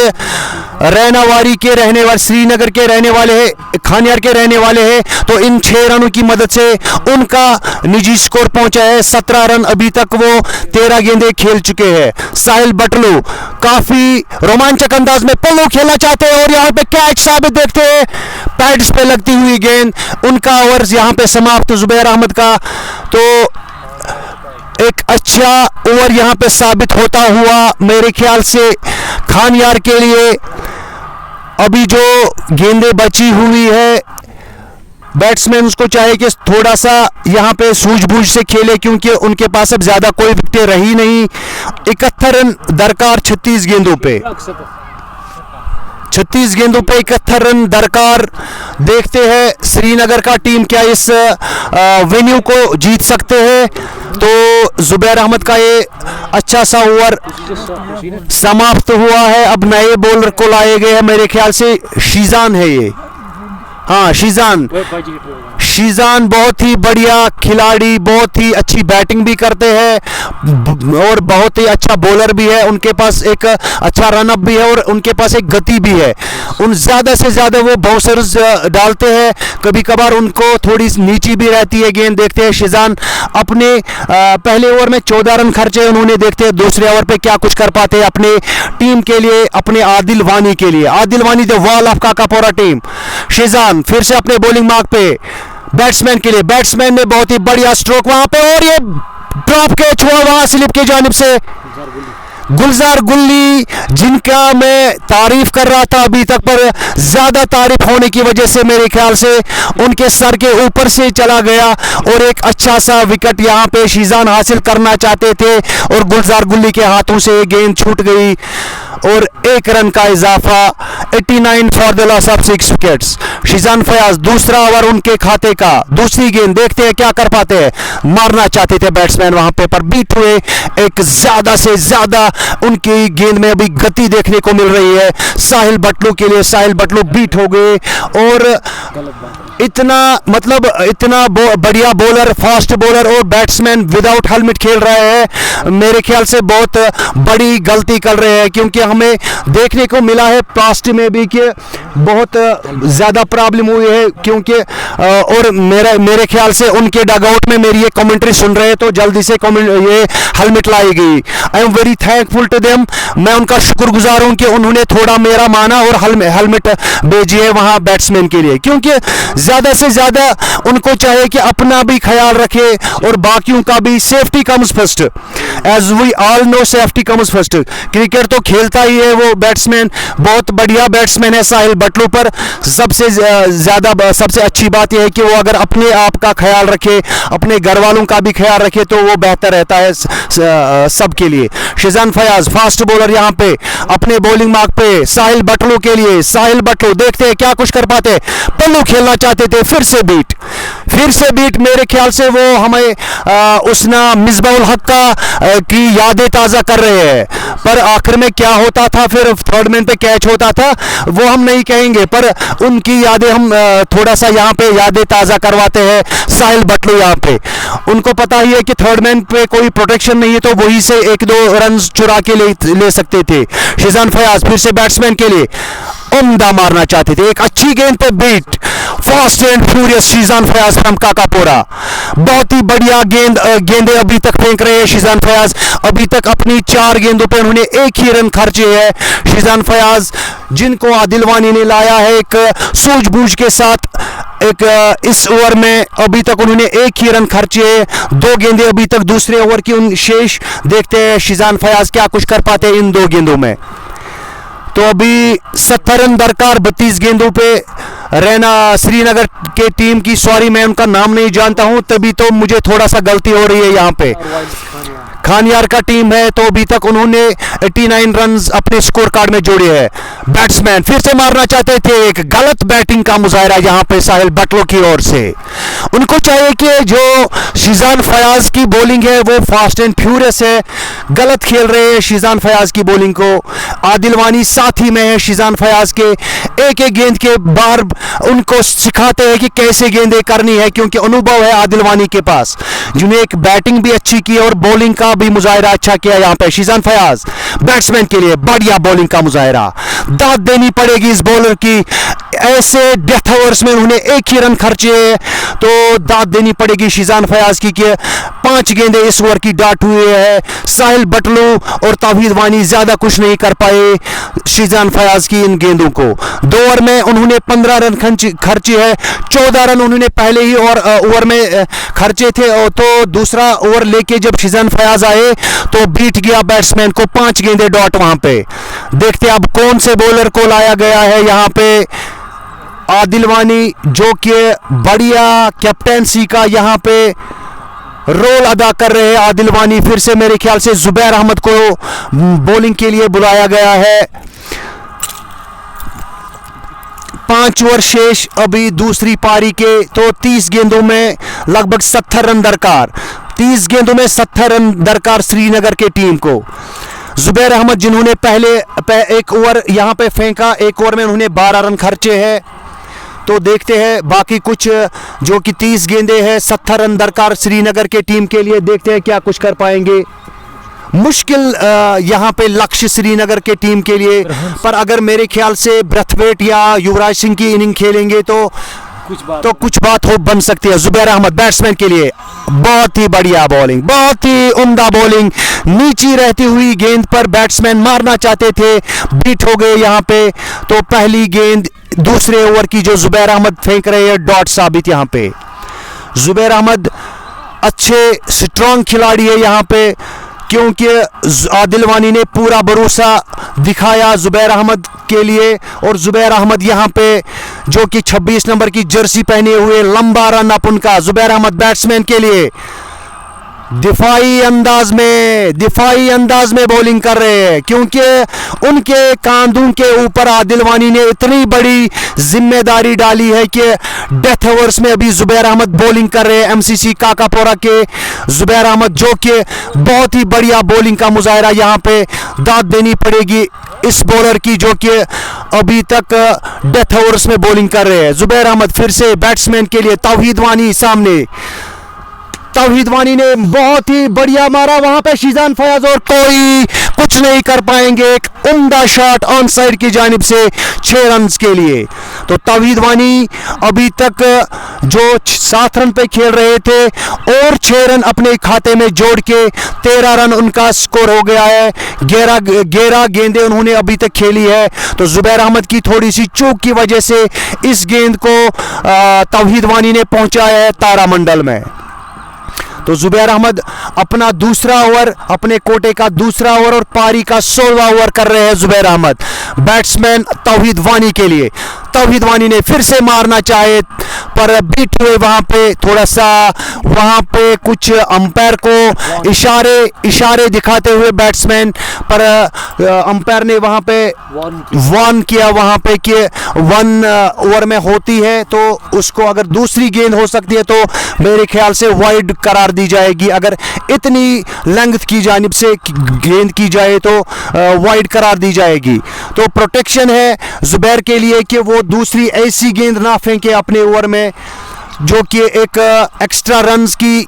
Speaker 7: रैनावारी के रहने वाले, श्रीनगर के रहने वाले हैं, खानियार के रहने वाले हैं, तो इन 6 रनों की मदद से उनका निजी स्कोर पहुंचा है 17 रन। अभी तक वो 13 गेंदें खेल चुके हैं। साहिल बटलू काफी रोमांचक अंदाज में पल्लू खेलना चाहते हैं और यहाँ पे कैच साबित, देखते हैं पैड्स पे लगती हुई गेंद, उनका ओवर्स यहाँ पे समाप्त जुबैर अहमद का। तो एक अच्छा ओवर यहाँ पे साबित होता हुआ मेरे ख्याल से खानियार के लिए। अभी जो गेंदें बची हुई है बैट्समैन को चाहिए कि थोड़ा सा यहाँ पे सूझबूझ से खेले, क्योंकि उनके पास अब ज़्यादा कोई विकेटें रही नहीं। 71 रन दरकार 36 गेंदों पे, 36 गेंदों पे 71 रन दरकार। देखते हैं श्रीनगर का टीम क्या इस वेन्यू को जीत सकते हैं। तो जुबैर अहमद का ये अच्छा सा ओवर समाप्त हुआ है। अब नए बॉलर को लाए गए हैं, मेरे ख्याल से शीजान है ये, हाँ शीजान बहुत ही बढ़िया खिलाड़ी, बहुत ही अच्छी बैटिंग भी करते हैं और बहुत ही अच्छा बॉलर भी है। उनके पास एक अच्छा रनअप भी है और उनके पास एक गति भी है। उन ज़्यादा से ज़्यादा वो बाउंसर्स डालते हैं, कभी कभार उनको थोड़ी नीची भी रहती है गेंद। देखते हैं शीजान अपने पहले ओवर में 14 रन खर्चे उन्होंने, देखते हैं दूसरे ओवर पे क्या कुछ कर पाते हैं अपने टीम के लिए, अपने आदिल वानी के लिए। आदिल वानी the wall of Kakapora team. Sheezan फिर से अपने बॉलिंग मार्क पे बैट्समैन के लिए, बैट्समैन ने बहुत ही बढ़िया स्ट्रोक वहां पे और ये ड्रॉप कैच हुआ वहां स्लिप की जानिब से गुलजार गुल्ली, जिनका मैं तारीफ कर रहा था अभी तक, पर ज्यादा तारीफ होने की वजह से मेरे ख्याल से उनके सर के ऊपर से चला गया और एक अच्छा सा विकेट यहां पे शीजान हासिल करना चाहते थे और गुलजार गुल्ली के हाथों से गेंद छूट गई और 1 रन का इजाफा। 89 for the loss of 6 wickets. Sheezan Fayaz दूसरा ओवर उनके खाते का, दूसरी गेंद, देखते हैं क्या कर पाते हैं। मारना चाहते थे बैट्समैन वहां पे, पर बीट हुए। एक ज्यादा से ज्यादा उनकी गेंद में अभी गति देखने को मिल रही है साहिल बटलू के लिए। साहिल बटलू बीट हो गए और इतना मतलब इतना बढ़िया बॉलर, फास्ट बॉलर और बैट्समैन विदाउट हेलमेट खेल रहे हैं, मेरे ख्याल से बहुत बड़ी गलती कर रहे हैं, क्योंकि हमें देखने को मिला है पास्ट में भी कि बहुत ज़्यादा प्रॉब्लम हुई है। क्योंकि और मेरे ख्याल से उनके डगआउट में मेरी ये कमेंट्री सुन रहे हैं तो जल्दी से ये हेलमेट लाई गई। I am very thankful to them. मैं उनका शुक्रगुजार हूं कि उन्होंने थोड़ा मेरा माना और हेलमेट भेजी है वहां बैट्समैन के लिए, क्योंकि ज़्यादा से ज़्यादा उनको चाहिए कि अपना भी ख्याल रखे और बाकियों का भी। Safety comes first, as we all know safety comes first. Cricket तो खेलता ही है वो बैट्समैन, बहुत बढ़िया बैट्समैन है साहिल बटलू, पर सबसे ज़्यादा सबसे अच्छी बात यह है कि वो अगर अपने आप का ख्याल रखे, अपने घर वालों का भी ख्याल रखे तो वो बेहतर रहता है सबके लिए। शीजान फयाज फास्ट बॉलर यहाँ पे अपने बॉलिंग मार्क पे साहिल बटलू के लिए। साहिल बटलू देखते हैं क्या कुछ कर पाते। पल्लू खेलना चाहते थे, फिर से बीट मेरे ख्याल से वो हमें उसना मिसबाउल हक का की यादें ताज़ा कर रहे हैं, पर आखिर में क्या होता था, फिर थर्ड मैन पे कैच होता था, वो हम नहीं कहेंगे, पर उनकी यादें हम थोड़ा सा यहाँ पे यादें ताज़ा करवाते हैं। साहिल बटलू यहाँ पे उनको पता ही है कि थर्ड मैन पे कोई प्रोटेक्शन नहीं है, तो वही से 1-2 रन चुरा के ले सकते थे। शीजान फयाज फिर से बैट्समैन के लिए उम्दा मारना चाहते थे, एक अच्छी गेंद पे beat, fast and furious Sheezan Fayaz from Kakapora. बहुत ही बढ़िया गेंदें अभी तक फेंक रहे हैं शीजान फयाज। अभी तक अपनी 4 गेंदों पे उन्होंने 1 ही रन खर्चे हैं शीजान फयाज, जिनको आदिल वानी ने लाया है एक सूझबूझ के साथ। इस ओवर में अभी तक उन्होंने 1 ही रन खर्चे, 2 गेंदें अभी तक दूसरे ओवर की उन शेष। देखते हैं शीजान फयाज क्या कुछ कर पाते हैं इन 2 गेंदों में। तो अभी 70 रन दरकार 32 गेंदों पे रहना श्रीनगर के टीम की। सॉरी मैं उनका नाम नहीं जानता हूं, तभी तो मुझे थोड़ा सा गलती हो रही है यहाँ पे। खानियार का टीम है, तो अभी तक उन्होंने 89 रन्स अपने स्कोर कार्ड में जोड़े हैं। बैट्समैन फिर से मारना चाहते थे, एक गलत बैटिंग का मुजाहरा यहाँ पे साहिल बटलू की ओर से। उनको चाहिए कि जो शीजान फयाज की बॉलिंग है वो फास्ट एंड फ्यूरियस है, गलत खेल रहे हैं शीजान फयाज की बॉलिंग को। आदिल वानी साथी में है शीजान फयाज के, एक एक गेंद के बार उनको सिखाते हैं कि कैसे गेंदें करनी है, क्योंकि अनुभव है आदिल वानी के पास, जिन्हें एक बैटिंग भी अच्छी की और बॉलिंग का भी मुजाहिरा अच्छा किया। यहाँ पे शीजान फयाज बैट्समैन के लिए बढ़िया बॉलिंग का मुजाहिरा, दाद देनी पड़ेगी इस बॉलर की। ऐसे डेथ ओवर्स में उन्होंने 1 ही रन खर्चे, तो दाद देनी पड़ेगी शीजान फयाज की कि 5 गेंदें इस ओवर की डाट हुई है। साहिल बटलू और तौहीद वानी ज्यादा कुछ नहीं कर पाए शीजान फयाज की इन गेंदों को। 2 ओवर में उन्होंने 15 रन खर्चे है, 14 रन उन्होंने पहले ही और ओवर में खर्चे थे, तो दूसरा ओवर लेके जब शीजान फयाज आए तो बीट गया बैट्समैन को, 5 गेंदें डॉट वहां पे। देखते अब कौन से बॉलर को लाया गया है यहाँ पे। आदिल वानी जो कि बढ़िया कैप्टेंसी का यहाँ पे रोल अदा कर रहे हैं। आदिल वानी फिर से मेरे ख्याल से जुबैर अहमद को बॉलिंग के लिए बुलाया गया है। 5 ओवर शेष अभी दूसरी पारी के, तो 30 गेंदों में लगभग 70 रन दरकार। 30 गेंदों में 70 रन दरकार श्रीनगर के टीम को। जुबैर अहमद जिन्होंने पहले एक ओवर यहाँ पे फेंका, एक ओवर में उन्होंने 12 रन खर्चे हैं। तो देखते हैं बाकी कुछ जो कि 30 गेंदे हैं, 70 रन दरकार श्रीनगर के टीम के लिए। देखते हैं क्या कुछ कर पाएंगे। मुश्किल यहाँ पे लक्ष्य श्रीनगर के टीम के लिए, पर अगर मेरे ख्याल से ब्रथवेट या युवराज सिंह की इनिंग खेलेंगे तो कुछ बात हो बन सकती है। जुबैर अहमद बैट्समैन के लिए बहुत ही बढ़िया बॉलिंग, बहुत ही उम्दा बॉलिंग। नीची रहती हुई गेंद पर बैट्समैन मारना चाहते थे, बीट हो गए यहाँ पे। तो पहली गेंद दूसरे ओवर की जो जुबैर अहमद फेंक रहे हैं, डॉट साबित यहाँ पे। जुबैर अहमद अच्छे स्ट्रॉन्ग खिलाड़ी है यहाँ पे, क्योंकि आदिल वानी ने पूरा भरोसा दिखाया जुबैर अहमद के लिए। और जुबैर अहमद यहाँ पे जो कि 26 नंबर की जर्सी पहने हुए, लंबा रन अप उनका। जुबैर अहमद बैट्समैन के लिए दिफाई अंदाज में बॉलिंग कर रहे हैं, क्योंकि उनके कांधों के ऊपर आदिल वानी ने इतनी बड़ी जिम्मेदारी डाली है कि डेथ ओवर्स में अभी जुबैर अहमद बॉलिंग कर रहे हैं। एमसीसी काकापोरा के जुबैर अहमद जो कि बहुत ही बढ़िया बॉलिंग का मुजाहरा यहाँ पे दाद देनी पड़ेगी इस बॉलर की, जो कि अभी तक डेथ ओवर्स में बॉलिंग कर रहे हैं। जुबैर अहमद फिर से बैट्समैन के लिए। तौहीद वानी सामने, तौहीद वानी ने बहुत ही बढ़िया मारा वहां पे शीजान फयाज, और कोई कुछ नहीं कर पाएंगे। एक उम्दा शॉट ऑन साइड की जानिब से 6 रन के लिए। तो तौहीद वानी अभी तक जो 7 रन पे खेल रहे थे और 6 रन अपने खाते में जोड़ के 13 रन उनका स्कोर हो गया है। 11 गेंदें उन्होंने अभी तक खेली है। तो जुबैर अहमद की थोड़ी सी चूक की वजह से इस गेंद को तौहीद वानी ने पहुंचाया है तारामंडल में। तो जुबैर अहमद अपना दूसरा ओवर, अपने कोटे का दूसरा ओवर और पारी का 16वां ओवर कर रहे हैं जुबैर अहमद बैट्समैन तौहीद वानी के लिए। तौहीद वानी ने फिर से मारना चाहे, पर बीट हुए वहां पे। थोड़ा सा वहां पे कुछ अंपायर को इशारे दिखाते हुए बैट्समैन, पर अंपायर ने वहां पे वार्न किया वहां पे कि 1 ओवर में होती है तो उसको अगर दूसरी गेंद हो सकती है तो मेरे ख्याल से वाइड करार दी जाएगी। अगर इतनी लेंथ की जानिब से गेंद की जाए तो वाइड करार दी जाएगी। तो प्रोटेक्शन है जुबैर के लिए कि वो दूसरी ऐसी गेंद ना फेंके अपने ओवर में जो कि एक एक्स्ट्रा रन्स की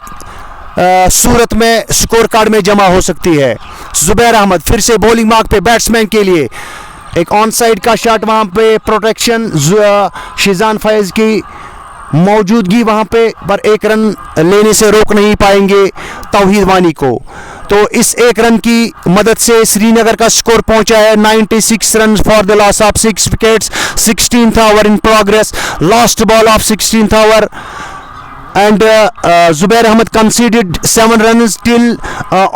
Speaker 7: सूरत में स्कोर कार्ड में जमा हो सकती है। जुबैर अहमद फिर से बॉलिंग मार्क पे बैट्समैन के लिए। एक ऑन साइड का शॉट वहां पे, प्रोटेक्शन शीजान फैज की मौजूदगी वहां पे, पर 1 रन लेने से रोक नहीं पाएंगे तौहीद वानी को। तो इस 1 रन की मदद से श्रीनगर का स्कोर पहुंचा है 96 run for the loss of 6 wickets. 16th over in progress, last ball of 16th over, and Zubair Ahmed conceded 7 runs till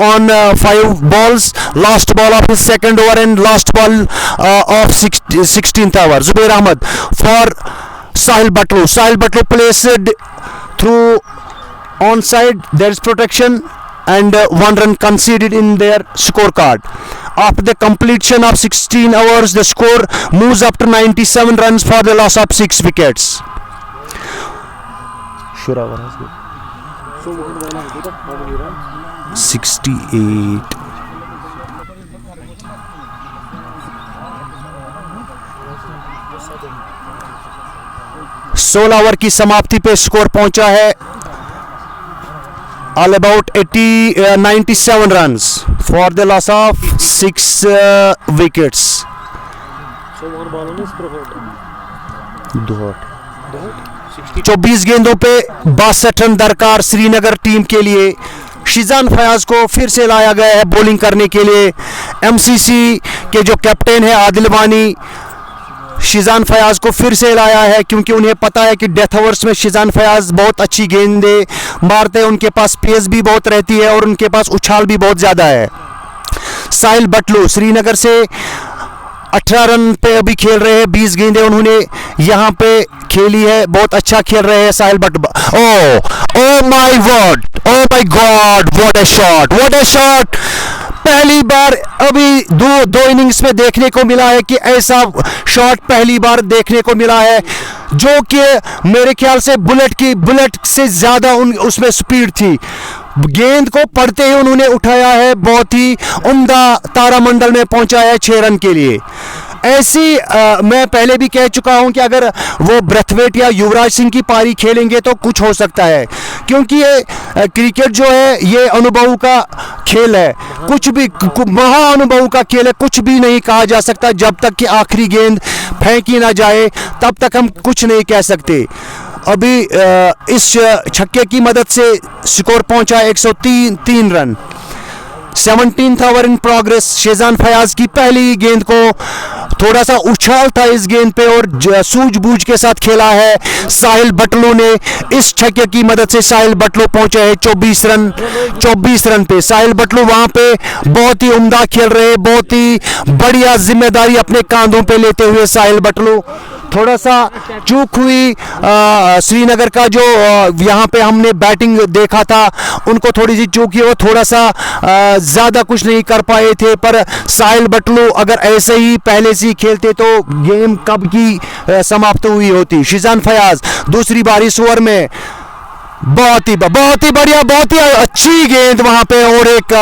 Speaker 7: on 5 balls. Last ball of his second over and last ball of 16th over. Zubair Ahmed for Sahil Batlu. Sahil Batlu placed through onside. There is protection and 1 run conceded in their scorecard. After the completion of 16 overs, the score moves up to 97 runs for the loss of 6 wickets. 68. सोलह over की समाप्ति पे score पहुंचा है all about 97 runs for the loss of 6 wickets. 24 गेंदों पे 62 run दरकार Srinagar team के लिए। शीजान फयाज को फिर से लाया गया है बॉलिंग करने के लिए। एमसीसी के जो कैप्टन है आदिल वानी शीजान फयाज को फिर से लाया है, क्योंकि उन्हें पता है कि डेथ ओवर्स में शीजान फयाज बहुत अच्छी गेंदें मारते हैं, उनके पास पेस भी बहुत रहती है और उनके पास उछाल भी बहुत ज़्यादा है। साहिल बटलू श्रीनगर से 18 रन पे अभी खेल रहे हैं। 20 गेंदें उन्होंने यहाँ पे खेली है, बहुत अच्छा खेल रहे हैं Sahil Butt oh my God, oh my God, what a shot, what a shot. पहली बार अभी दो इनिंग्स में देखने को मिला है कि ऐसा शॉट पहली बार देखने को मिला है, जो कि मेरे ख्याल से बुलेट से ज्यादा उसमें स्पीड थी। गेंद को पड़ते ही उन्होंने उठाया है, बहुत ही उम्दा तारामंडल में पहुंचाया है 6 रन के लिए। ऐसी मैं पहले भी कह चुका हूं कि अगर वो ब्रथवेट या युवराज सिंह की पारी खेलेंगे तो कुछ हो सकता है, क्योंकि ये क्रिकेट जो है ये अनुभव का खेल है, कुछ भी महाअनुभव का खेल है, कुछ भी नहीं कहा जा सकता जब तक कि आखिरी गेंद फेंकी ना जाए, तब तक हम कुछ नहीं कह सकते। अभी इस छक्के की मदद से स्कोर पहुंचा 103 run. 17th over in progress. Sheezan Fayaz की पहली गेंद को थोड़ा सा उछाल था इस गेंद पे और सूझबूझ के साथ खेला है साहिल बटलू ने। इस छक्के की मदद से साहिल बटलू पहुंचे हैं 24 रन पे। साहिल बटलू वहां पे बहुत ही उम्दा खेल रहे हैं, बहुत ही बढ़िया जिम्मेदारी अपने कांधों पे लेते हुए साहिल बटलू। थोड़ा सा चूक हुई श्रीनगर का जो यहाँ पे हमने बैटिंग देखा था, उनको थोड़ी सी चूक हुई, वो थोड़ा सा ज़्यादा कुछ नहीं कर पाए थे। पर साहिल बटलू अगर ऐसे ही पहले से ही खेलते तो गेम कब की समाप्त हुई होती। शेजान फयाज दूसरी बारी इस ओवर में बहुत ही बढ़िया, बहुत ही अच्छी गेंद वहां पे और एक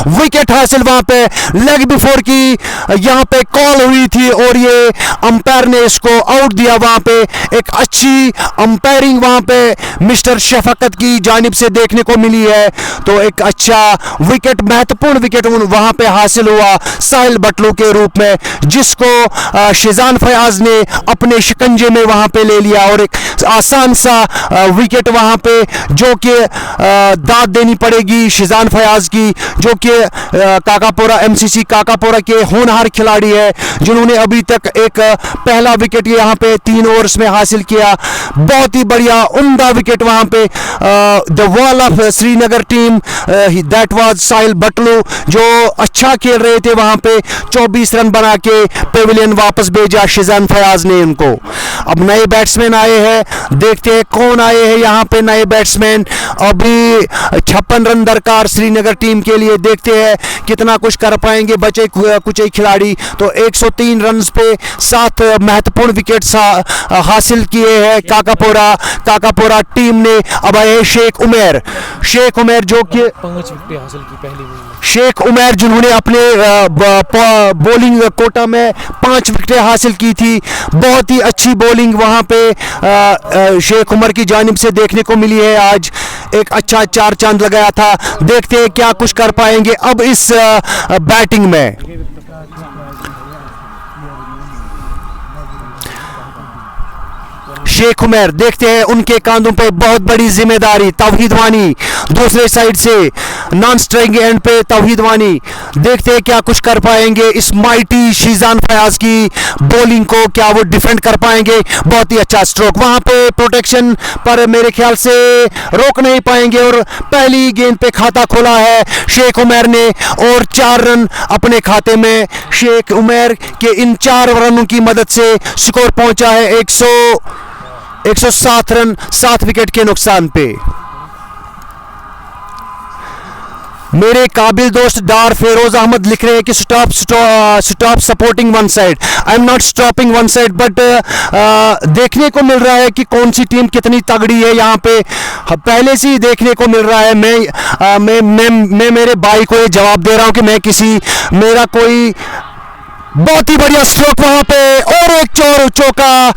Speaker 7: विकेट हासिल वहां पे लेग बिफोर की यहां पे कॉल हुई थी और ये अंपायर ने इसको आउट दिया। वहां पे एक अच्छी अंपायरिंग वहां पे मिस्टर शफकत की जानिब से देखने को मिली है, तो एक अच्छा विकेट, महत्वपूर्ण विकेट वहां पे हासिल हुआ साहिल बटलू के रूप में, जिसको शेजान फयाज ने अपने शिकंजे में वहां पे ले लिया और एक आसान सा विकेट वहां पे जो कि दाद देनी पड़ेगी शेजान फयाज की, जो कि काकापोरा एमसीसी काकापोरा के होनहार खिलाड़ी है, जिन्होंने अभी तक एक पहला विकेट यहां पे 3 ओवर्स में हासिल किया। बहुत ही बढ़िया उम्दा विकेट वहां पे the wall of Srinagar team that was Sahil Batloo, जो अच्छा खेल रहे थे वहां पे। 24 रन बना के पेविलियन वापस भेजा शेजान फयाज ने उनको। अब नए बैट्समैन आए हैं, देखते हैं कौन आए हैं यहाँ पे नए बैट्समैन। अभी 56 रन दरकार श्रीनगर टीम के लिए, देखते हैं कितना कुछ कर पाएंगे बचे कुछ खिलाड़ी। तो 103 रन पे 7 महत्वपूर्ण विकेट हासिल किए हैं काकापोरा टीम ने। अब आए शेख उमेर जो कि
Speaker 1: 5 विकेट हासिल की पहली गेंद।
Speaker 7: शेख उमेर जिन्होंने अपने बॉलिंग कोटा में 5 विकेटें हासिल की थी। बहुत ही अच्छी बॉलिंग वहां पे शेख उमर की जानिब से देखने को मिली है। आज एक अच्छा 4 चांद लगाया था, देखते हैं क्या कुछ कर पाएंगे अब इस बैटिंग में। शेख उमर, देखते हैं उनके कांधों पे बहुत बड़ी जिम्मेदारी। तौहीद वानी दूसरे साइड से नॉन स्ट्राइकिंग एंड पे तौहीद वानी, देखते हैं क्या कुछ कर पाएंगे इस माइटी शेजान फयाज की बॉलिंग को, क्या वो डिफेंड कर पाएंगे। बहुत ही अच्छा स्ट्रोक वहां पे, प्रोटेक्शन पर मेरे ख्याल से रोक नहीं पाएंगे और पहली गेंद पे खाता खोला है शेख उमर ने और 4 रन अपने खाते में। शेख उमर के इन 4 रनों की मदद से स्कोर पहुंचा है 107 रन 7 विकेट के नुकसान पे। मेरे काबिल दोस्त डार फेरोज अहमद लिख रहे हैं कि stop supporting one side. I am not stopping one side, but देखने को मिल रहा है कि कौन सी टीम कितनी तगड़ी है यहाँ पे, पहले से ही देखने को मिल रहा है। मैं मेरे भाई को ये जवाब दे रहा हूँ कि मेरा कोई बहुत ही बढ़िया स्ट्रोक वहां पे और एक चौका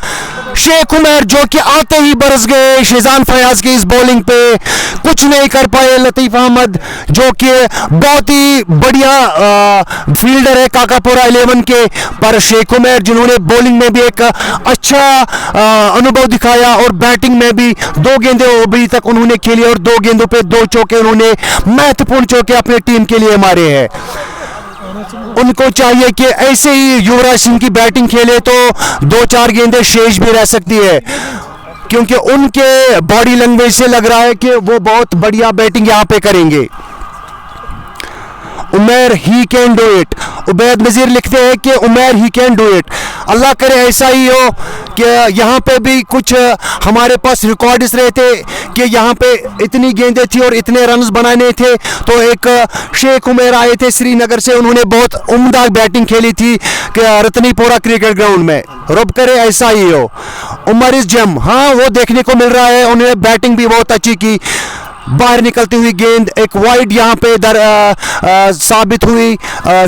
Speaker 7: शेख उमर जो कि आते ही बरस गए शेजान फयाज की इस बॉलिंग पे, कुछ नहीं कर पाए लतीफ अहमद जो कि बहुत ही बढ़िया फील्डर है काकापोरा 11 के। पर शेख उमर जिन्होंने बॉलिंग में भी एक अच्छा अनुभव दिखाया और बैटिंग में भी 2 गेंदें अभी तक उन्होंने खेली और 2 गेंदों पे 2 चौके उन्होंने महत्वपूर्ण चौके अपनी टीम के लिए मारे हैं। उनको चाहिए कि ऐसे ही युवराज सिंह की बैटिंग खेले तो 2-4 गेंदें शेष भी रह सकती है, क्योंकि उनके बॉडी लैंग्वेज से लग रहा है कि वो बहुत बढ़िया बैटिंग यहां पे करेंगे। Umar he can do it. Ubaid Nazir लिखते हैं कि Umar he can do it. Allah करे ऐसा ही हो कि यहाँ पे भी कुछ हमारे पास रिकॉर्ड्स रहे थे कि यहाँ पे इतनी गेंदें थी और इतने रन्स बनाने थे। तो एक शेख उमर आए थे श्रीनगर से, उन्होंने बहुत उम्दा बैटिंग खेली थी रतनीपोरा क्रिकेट ग्राउंड में। रब करे ऐसा ही हो। उमर इस जम, हाँ वो देखने को मिल रहा है। उन्होंने बैटिंग भी बहुत अच्छी की। बाहर निकलती हुई गेंद एक वाइड यहाँ पे साबित हुई।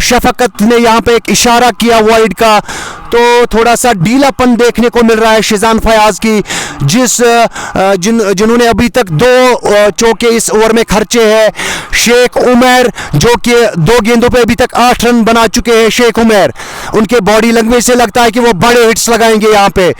Speaker 7: शफकत ने यहाँ पे एक इशारा किया वाइड का, तो थोड़ा सा ढीलापन देखने को मिल रहा है शिजान फयाज की, जिन्होंने अभी तक 2 चौके इस ओवर में खर्चे हैं। शेख उमर जो कि 2 गेंदों पे अभी तक 8 रन बना चुके हैं। शेख उमर, उनके बॉडी लैंग्वेज से लगता है कि वो बड़े हिट्स लगाएंगे। यहाँ पे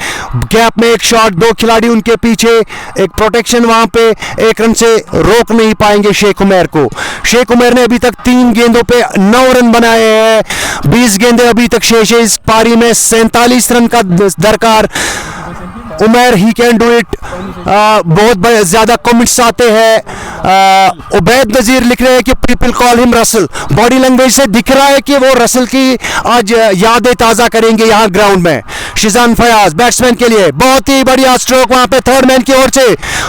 Speaker 7: गैप में एक शॉट, 2 खिलाड़ी उनके पीछे, एक प्रोटेक्शन वहां पे, 1 रन से रोक नहीं पाएंगे शेख उमर को। शेख उमर ने अभी तक 3 गेंदों पे 9 रन बनाए हैं। 20 गेंदें अभी तक शेष है इस पारी में, 47 रन का दरकार। Umar he can do it. बहुत ज़्यादा कमेंट्स आते हैं। उबैद नज़ीर लिख रहे हैं कि people call him Russell. Body language से दिख रहा है कि वो रसल की आज यादें ताज़ा करेंगे यहाँ ग्राउंड में। शिजान फयाज बैट्समैन के लिए बहुत ही बढ़िया स्ट्रोक वहाँ पे थर्ड मैन की ओर से।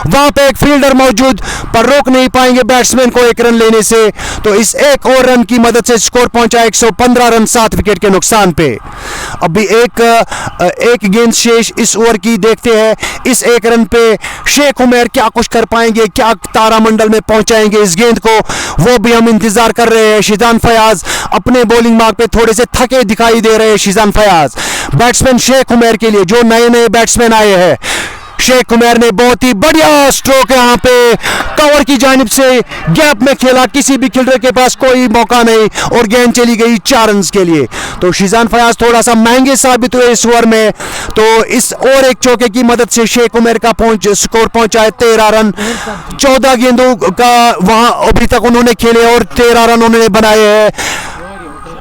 Speaker 7: वहाँ पे एक फील्डर मौजूद, पर रोक नहीं पाएंगे बैट्समैन को 1 रन लेने से। तो इस 1 और रन की मदद से स्कोर पहुंचा 115 रन 7 विकेट के नुकसान पे। अभी एक गेंद शेष इस ओवर की। देखते हैं इस 1 रन पे शेख उमर क्या कुछ कर पाएंगे, क्या तारामंडल में पहुंचाएंगे इस गेंद को, वो भी हम इंतजार कर रहे हैं। शिजान फयाज अपने बॉलिंग मार्ग पे थोड़े से थके दिखाई दे रहे हैं। शिजान फयाज बैट्समैन शेख उमर के लिए, जो नए बैट्समैन आए हैं। शेख उमर ने बहुत ही बढ़िया स्ट्रोक यहाँ पे कवर की जानिब से गैप में खेला, किसी भी खिलरे के पास कोई मौका नहीं और गेंद चली गई 4 रन के लिए। तो शिजान फयाज थोड़ा सा महंगे साबित हुए इस ओवर में। तो इस और एक चौके की मदद से शेख उमर का स्कोर पहुंचा है 13 रन। 14 गेंदों का वहां अभी तक उन्होंने खेले और 13 रन उन्होंने बनाए हैं।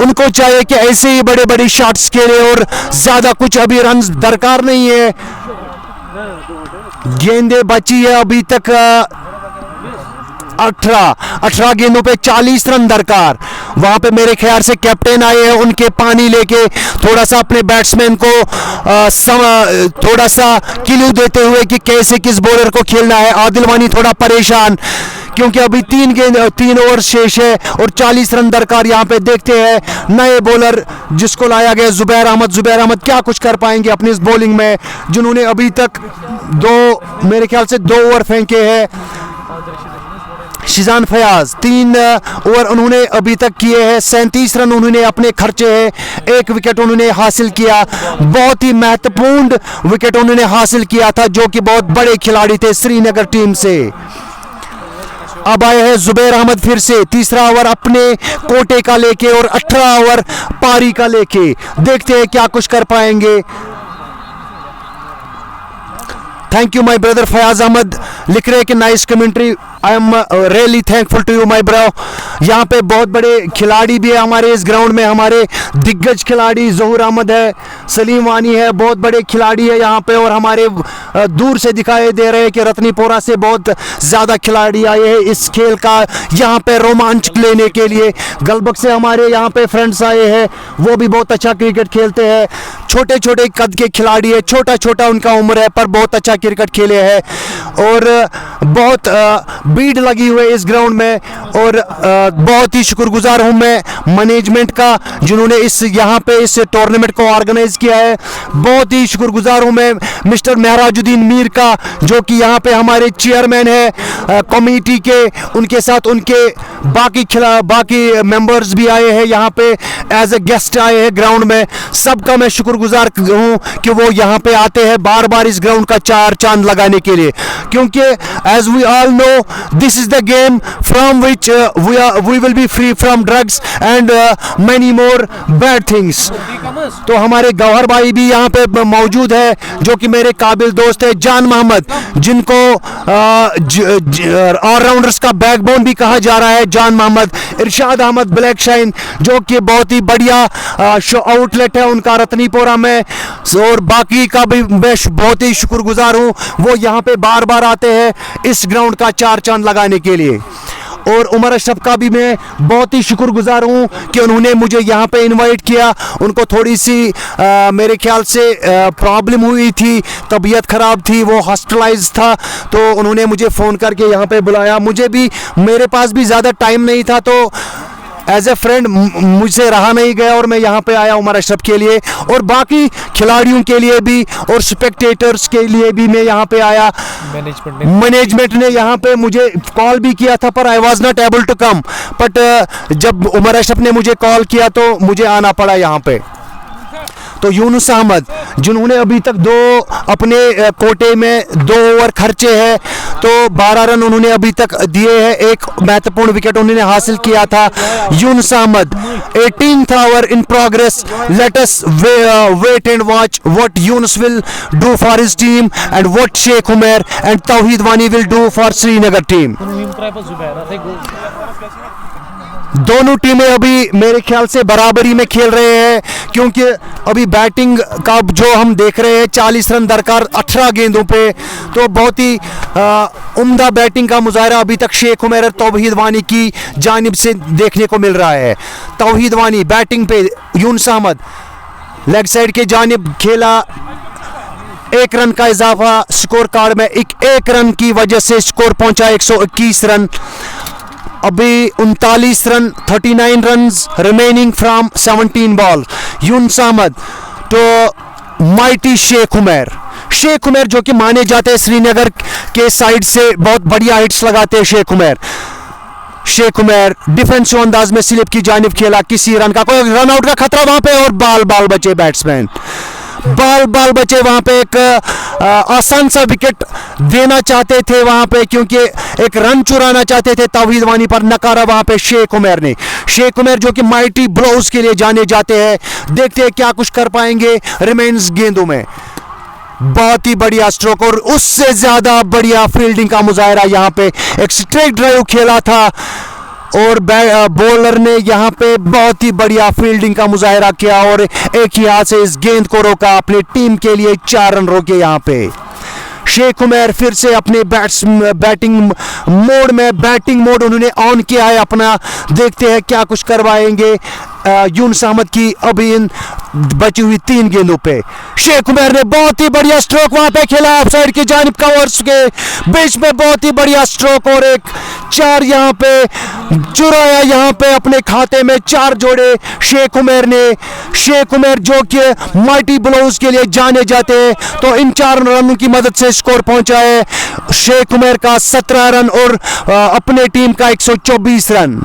Speaker 7: उनको चाहिए कि ऐसे ही बड़े बड़े शॉट्स खेले और ज्यादा कुछ अभी रन दरकार नहीं है। गेंदें बची है अभी तक 18 गेंदों पे 40 रन दरकार। वहां पे मेरे ख्याल से कैप्टन आए हैं उनके पानी लेके, थोड़ा सा अपने बैट्समैन को थोड़ा सा क्लू देते हुए कि कैसे किस बॉलर को खेलना है। आदिल वानी थोड़ा परेशान क्योंकि अभी 3 ओवर शेष है और 40 रन दरकार। यहाँ पे देखते हैं नए बॉलर जिसको लाया गया जुबैर अहमद क्या कुछ कर पाएंगे अपनी इस बॉलिंग में, जिन्होंने अभी तक मेरे ख्याल से 2 ओवर फेंके हैं। शिजान फयाज 3 ओवर उन्होंने अभी तक किए हैं, 37 रन उन्होंने अपने खर्चे हैं। 1 विकेट उन्होंने हासिल किया, बहुत ही महत्वपूर्ण विकेट उन्होंने हासिल किया था, जो कि बहुत बड़े खिलाड़ी थे श्रीनगर टीम से। अब आए हैं जुबैर अहमद फिर से, 3रा ओवर अपने कोटे का लेके और 18 ओवर पारी का लेके। देखते हैं क्या कुछ कर पाएंगे। Thank you my brother Fayaz Ahmed लिख रहे हैं कि nice commentary, I am really thankful to you my bro. यहाँ पे बहुत बड़े खिलाड़ी भी है हमारे इस ग्राउंड में, हमारे दिग्गज खिलाड़ी जहूर अहमद है, सलीम वानी है, बहुत बड़े खिलाड़ी है यहाँ पे। और हमारे दूर से दिखाई दे रहे हैं कि रतनीपोरा से बहुत ज़्यादा खिलाड़ी आए हैं इस खेल का यहाँ पे रोमांच लेने के लिए। गलबक से हमारे यहाँ पे फ्रेंड्स आए हैं, वो भी बहुत अच्छा क्रिकेट खेलते हैं। छोटे छोटे कद के खिलाड़ी है, छोटा उनका उम्र है, पर बहुत अच्छा क्रिकेट खेले हैं और बहुत भीड़ लगी हुई है इस ग्राउंड में। और बहुत ही शुक्रगुजार हूं मैं मैनेजमेंट का, जिन्होंने यहाँ पे इस टूर्नामेंट को ऑर्गेनाइज किया है। बहुत ही शुक्रगुजार हूं मैं मिस्टर महराजुद्दीन मीर का, जो कि यहाँ पे हमारे चेयरमैन है कमेटी के। उनके साथ उनके बाकी मेंबर्स भी आए हैं यहाँ पे, एज ए गेस्ट आए हैं ग्राउंड में। सबका मैं शुक्रगुजार हूँ कि वो यहाँ पे आते हैं बार बार इस ग्राउंड का 4 चांद लगाने के लिए, क्योंकि as we all know this is the game from which we will be free from drugs and many more bad things. तो हमारे गौहर भाई भी यहाँ पे मौजूद है, जो कि मेरे काबिल दोस्त है, जान मोहम्मद, जिनको ऑलराउंडर्स का बैकबोन भी कहा जा रहा है। जान मोहम्मद, इरशाद अहमद ब्लैक शाइन, जो कि बहुत ही बढ़िया आउटलेट है उनका रतनीपोरा में, और बाकी का भी मैं बहुत ही शुक्रगुजार हूँ। वो यहाँ पे बार बार आते हैं इस ग्राउंड का 4 चांद लगाने के लिए। और उमर अशरफ का भी मैं बहुत ही शुक्रगुजार हूँ कि उन्होंने मुझे यहाँ पे इनवाइट किया। उनको थोड़ी सी मेरे ख्याल से प्रॉब्लम हुई थी, तबीयत ख़राब थी, वो हॉस्पिटलाइज था, तो उन्होंने मुझे फ़ोन करके यहाँ पे बुलाया। मुझे भी, मेरे पास भी ज़्यादा टाइम नहीं था, तो एज ए फ्रेंड मुझसे रहा नहीं गया और मैं यहाँ पे आया उमर अशरफ के लिए और बाकी खिलाड़ियों के लिए भी और स्पेक्टेटर्स के लिए भी मैं यहाँ पे आया। मैनेजमेंट ने यहाँ पे मुझे कॉल भी किया था पर I was not able to come, but जब उमर अशरफ ने मुझे कॉल किया तो मुझे आना पड़ा यहाँ पे। तो यूनुस अहमद जिन्होंने अभी तक अपने कोटे में 2 ओवर खर्चे हैं, तो 12 रन उन्होंने अभी तक दिए हैं, एक महत्वपूर्ण विकेट उन्होंने हासिल किया था। Younus Ahmed 18th over in progress, let us wait and watch what Younus will do for his team and what Sheikh Umar and Tauheed Wani will do for Srinagar team. दोनों टीमें अभी मेरे ख्याल से बराबरी में खेल रहे हैं, क्योंकि अभी बैटिंग का जो हम देख रहे हैं 40 रन दरकार 18 गेंदों पे, तो बहुत ही उम्दा बैटिंग का मुजाहरा अभी तक शेख उमर और तौहीद वानी की जानिब से देखने को मिल रहा है। तौहीद वानी बैटिंग पे, यूनुस अहमद लेग साइड के जानिब खेला, 1 रन का इजाफा स्कोर कार्ड में, एक रन की वजह से स्कोर पहुंचा 121 रन। अभी 39 run, 39 runs remaining from 17 ball. Younus Ahmed तो माइटी शेख उमर जो कि माने जाते हैं श्रीनगर के साइड से बहुत बढ़िया हिट्स लगाते हैं शेख उमर डिफेंसिव अंदाज में स्लिप की जानिब खेला, किसी रन का कोई रन आउट का खतरा वहां पे और बाल बचे बैट्समैन, बाल बचे वहां पे। एक आसान सा विकेट देना चाहते थे वहां पे, क्योंकि एक रन चुराना चाहते थे तौहीद वानी पर, नकारा वहां पे शेख उमर जो कि माइटी ब्लोज के लिए जाने जाते हैं। देखते हैं क्या कुछ कर पाएंगे रिमेन्स गेंदों में। बहुत ही बढ़िया स्ट्रोक और उससे ज्यादा बढ़िया फील्डिंग का मुजाहरा यहाँ पे, एक स्ट्रेट ड्राइव खेला था और बॉलर ने यहाँ पे बहुत ही बढ़िया फील्डिंग का मुजाहरा किया और एक ही हाथ से इस गेंद को रोका, अपनी टीम के लिए 4 रन रोके। यहाँ पे शेख उमर फिर से अपने बैटिंग मोड उन्होंने ऑन किया है अपना। देखते हैं क्या कुछ करवाएंगे यूनुस अहमद की अभी इन बची हुई 3 गेंदों पे। शेख उमर ने बहुत ही बढ़िया स्ट्रोक वहां पे खेला, ऑफ साइड की जानिब कवर्स के बीच में बहुत ही बढ़िया स्ट्रोक और एक 4 यहाँ पे चुराया, यहाँ पे अपने खाते में 4 जोड़े शेख उमर जो कि माइटी ब्लोज के लिए जाने जाते हैं, तो इन 4 रनों की मदद से स्कोर पहुंचा है शेख उमर का 17 रन और अपने टीम का 124 रन।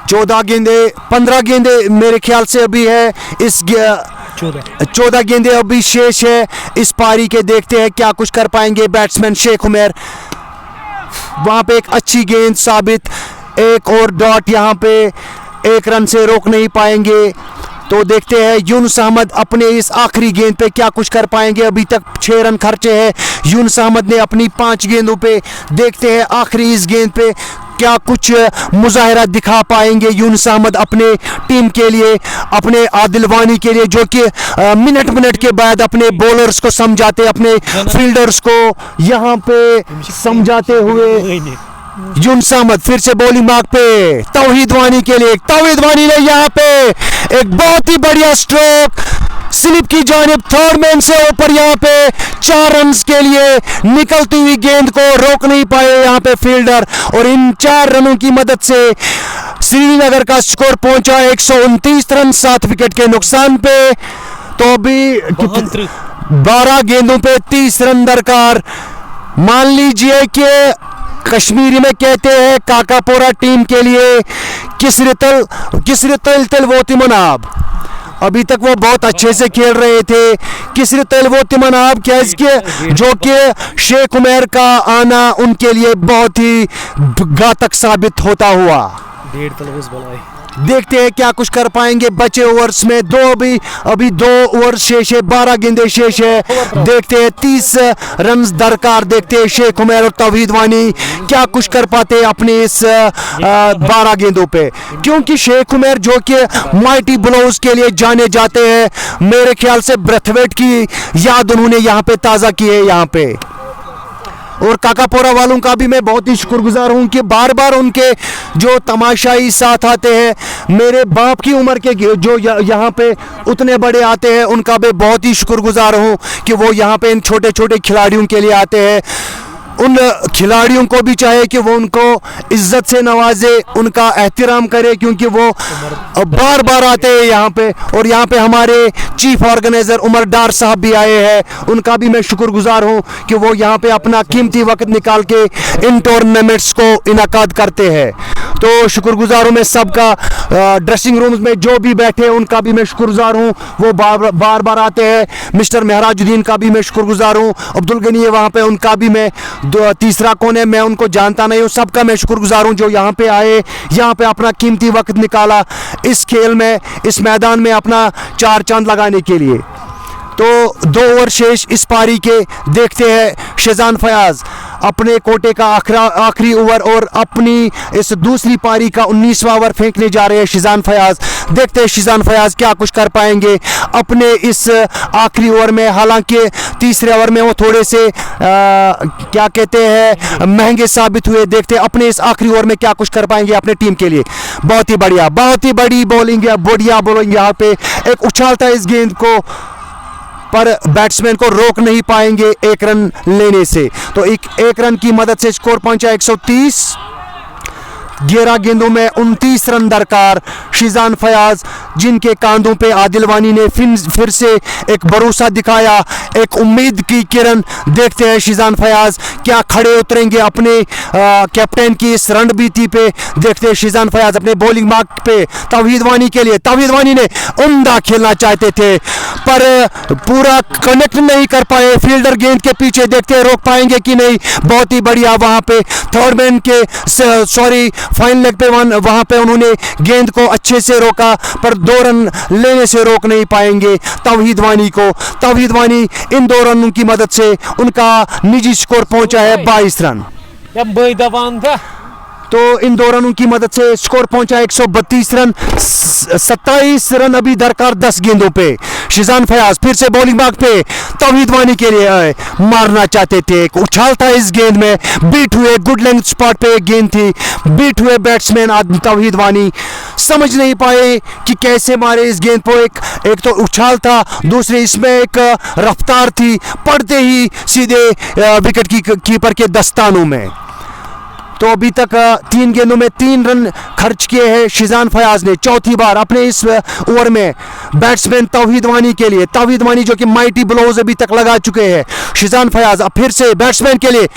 Speaker 7: 15 गेंदे मेरे ख्याल से अभी है, इस 14 गेंदे अभी शेष है इस पारी के। देखते हैं क्या कुछ कर पाएंगे बैट्समैन शेख उमर। वहां पे एक अच्छी गेंद साबित, एक और डॉट, यहाँ पे 1 रन से रोक नहीं पाएंगे। तो देखते हैं यूनुस अहमद अपने इस आखिरी गेंद पे क्या कुछ कर पाएंगे। अभी तक 6 रन खर्चे हैं यूनुस अहमद ने अपनी 5 गेंदों पे। देखते हैं आखिरी इस गेंद पे क्या कुछ मुजाहरा दिखा पाएंगे यूनुस अहमद अपने टीम के लिए, अपने आदिल वानी के लिए, जो कि मिनट के बाद अपने बॉलर्स को समझाते, अपने फील्डर्स को यहाँ पे समझाते हुए। यूनुस अहमद फिर से बॉलिंग मार्क पे तौहीद वानी के लिए। तौहीद वानी ने यहाँ पे एक बहुत ही बढ़िया स्ट्रोक स्लिप की जानिब, थर्ड मैन से ऊपर यहाँ पे 4 रन के लिए निकलती हुई गेंद को रोक नहीं पाए यहाँ पे फील्डर, और इन 4 रनों की मदद से श्रीनगर का स्कोर पहुंचा 129 रन 7 विकेट के नुकसान पे। तो अभी 12 गेंदों पे 30 रन दरकार। मान लीजिए कि कश्मीरी में कहते हैं काकापोरा टीम के लिए किसरितल वो तिमनाब, अभी तक वो बहुत अच्छे से खेल रहे थे। किसरितल वो तिमनाब जो कि शेख उमर का आना उनके लिए बहुत ही घातक साबित होता हुआ। देखते हैं क्या कुछ कर पाएंगे बचे ओवर्स में। अभी 2 ओवर शेष है, 12 गेंदें शेष है। देखते हैं 30 रन दरकार। देखते हैं शेख उमर और तौहीद वानी क्या कुछ कर पाते हैं अपने इस 12 गेंदों पे, क्योंकि शेख उमर जो कि माइटी ब्लोज के लिए जाने जाते हैं, मेरे ख्याल से ब्रेथवेट की याद उन्होंने यहाँ पे ताज़ा की है यहाँ पे। और काकापोरा वालों का भी मैं बहुत ही शुक्रगुजार हूं कि बार बार उनके जो तमाशाई साथ आते हैं, मेरे बाप की उम्र के जो यहाँ पे उतने बड़े आते हैं, उनका भी बहुत ही शुक्रगुजार हूं कि वो यहाँ पे इन छोटे छोटे खिलाड़ियों के लिए आते हैं। उन खिलाड़ियों को भी चाहे कि वो उनको इज्जत से नवाजे, उनका एहतराम करे, क्योंकि वो बार बार आते हैं यहाँ पे। और यहाँ पे हमारे चीफ ऑर्गेनाइजर उमर डार साहब भी आए हैं, उनका भी मैं शुक्रगुजार हूँ कि वो यहाँ पे अपना कीमती वक्त निकाल के इन टूर्नामेंट्स को इनकाद करते हैं। तो शुक्रगुजार हूँ मैं सबका। ड्रेसिंग रूम्स में जो भी बैठे हैं उनका भी मैं शुक्रगुजार हूँ, वो बार बार आते हैं। मिस्टर महराजुद्दीन का भी मैं शुक्रगुजार हूँ, अब्दुल गनी है वहाँ पे, उनका भी मैं तीसरा कौन है मैं उनको जानता नहीं हूँ, सबका मैं शुक्रगुजार हूँ जो यहाँ पे आए, यहाँ पे अपना कीमती वक्त निकाला इस खेल में, इस मैदान में अपना चार चांद लगाने के लिए। तो 2 ओवर शेष इस पारी के, देखते हैं शेजान फयाज अपने कोटे का आखिरी ओवर और अपनी इस दूसरी पारी का 19वां ओवर फेंकने जा रहे हैं शेजान फयाज। देखते हैं शेजान फयाज क्या कुछ कर पाएंगे अपने इस आखिरी ओवर में। हालांकि तीसरे ओवर में वो थोड़े से क्या कहते हैं महंगे साबित हुए। देखते हैं अपने इस आखिरी ओवर में क्या कुछ कर पाएंगे अपने टीम के लिए। बहुत ही बढ़िया, बहुत ही बड़ी बॉलिंग है, बढ़िया बॉलिंग यहाँ पे। एक उछालता है इस गेंद को, पर बैट्समैन को रोक नहीं पाएंगे 1 रन लेने से। तो एक रन की मदद से स्कोर पहुंचा 130। 11 गेंदों में 29 रन दरकार। शेजान फयाज जिनके कांधों पे आदिल वानी ने फिर से एक भरोसा दिखाया, एक उम्मीद की किरण। देखते हैं शेजान फयाज क्या खड़े उतरेंगे अपने कैप्टन की इस रणनीति पे। देखते हैं शेजान फयाज अपने बॉलिंग मार्क पे तौहीद वानी के लिए। तौहीद वानी ने उम्दा खेलना चाहते थे पर पूरा कनेक्ट नहीं कर पाए फील्डर गेंद के पीछे। देखते हैं रोक पाएंगे कि नहीं। बहुत ही बढ़िया वहां पे थर्ड मैन के फाइन लेग पे वहां पे उन्होंने गेंद को अच्छे से रोका, पर 2 रन लेने से रोक नहीं पाएंगे तौहीद वानी को। तौहीद वानी इन 2 रनों की मदद से उनका निजी स्कोर पहुंचा है 22 रन। तो इन 2 रनों की मदद से स्कोर पहुंचा 132 रन। 27 रन अभी दरकार 10 गेंदों पे। शेजान फयाज फिर से बॉलिंग मार्क पे तौहीद वानी के लिए आए, मारना चाहते थे। उछाल था इस गेंद में, बीट हुए, गुड लेंथ स्पॉट पे एक गेंद थी, बीट हुए बैट्समैन तौहीद वानी। समझ नहीं पाए कि कैसे मारे इस गेंद को। एक तो उछाल था, दूसरे इसमें एक रफ्तार थी, पड़ते ही सीधे विकेट कीपर के दस्तानों में। तो अभी तक 3 गेंदों में 3 रन खर्च किए हैं शेजान फयाज ने। चौथी बार अपने इस ओवर में बैट्समैन तौहीद वानी के लिए। तौहीद वानी जो कि माइटी ब्लोज अभी तक लगा चुके हैं। शेजान फयाज अब फिर से बैट्समैन के लिए।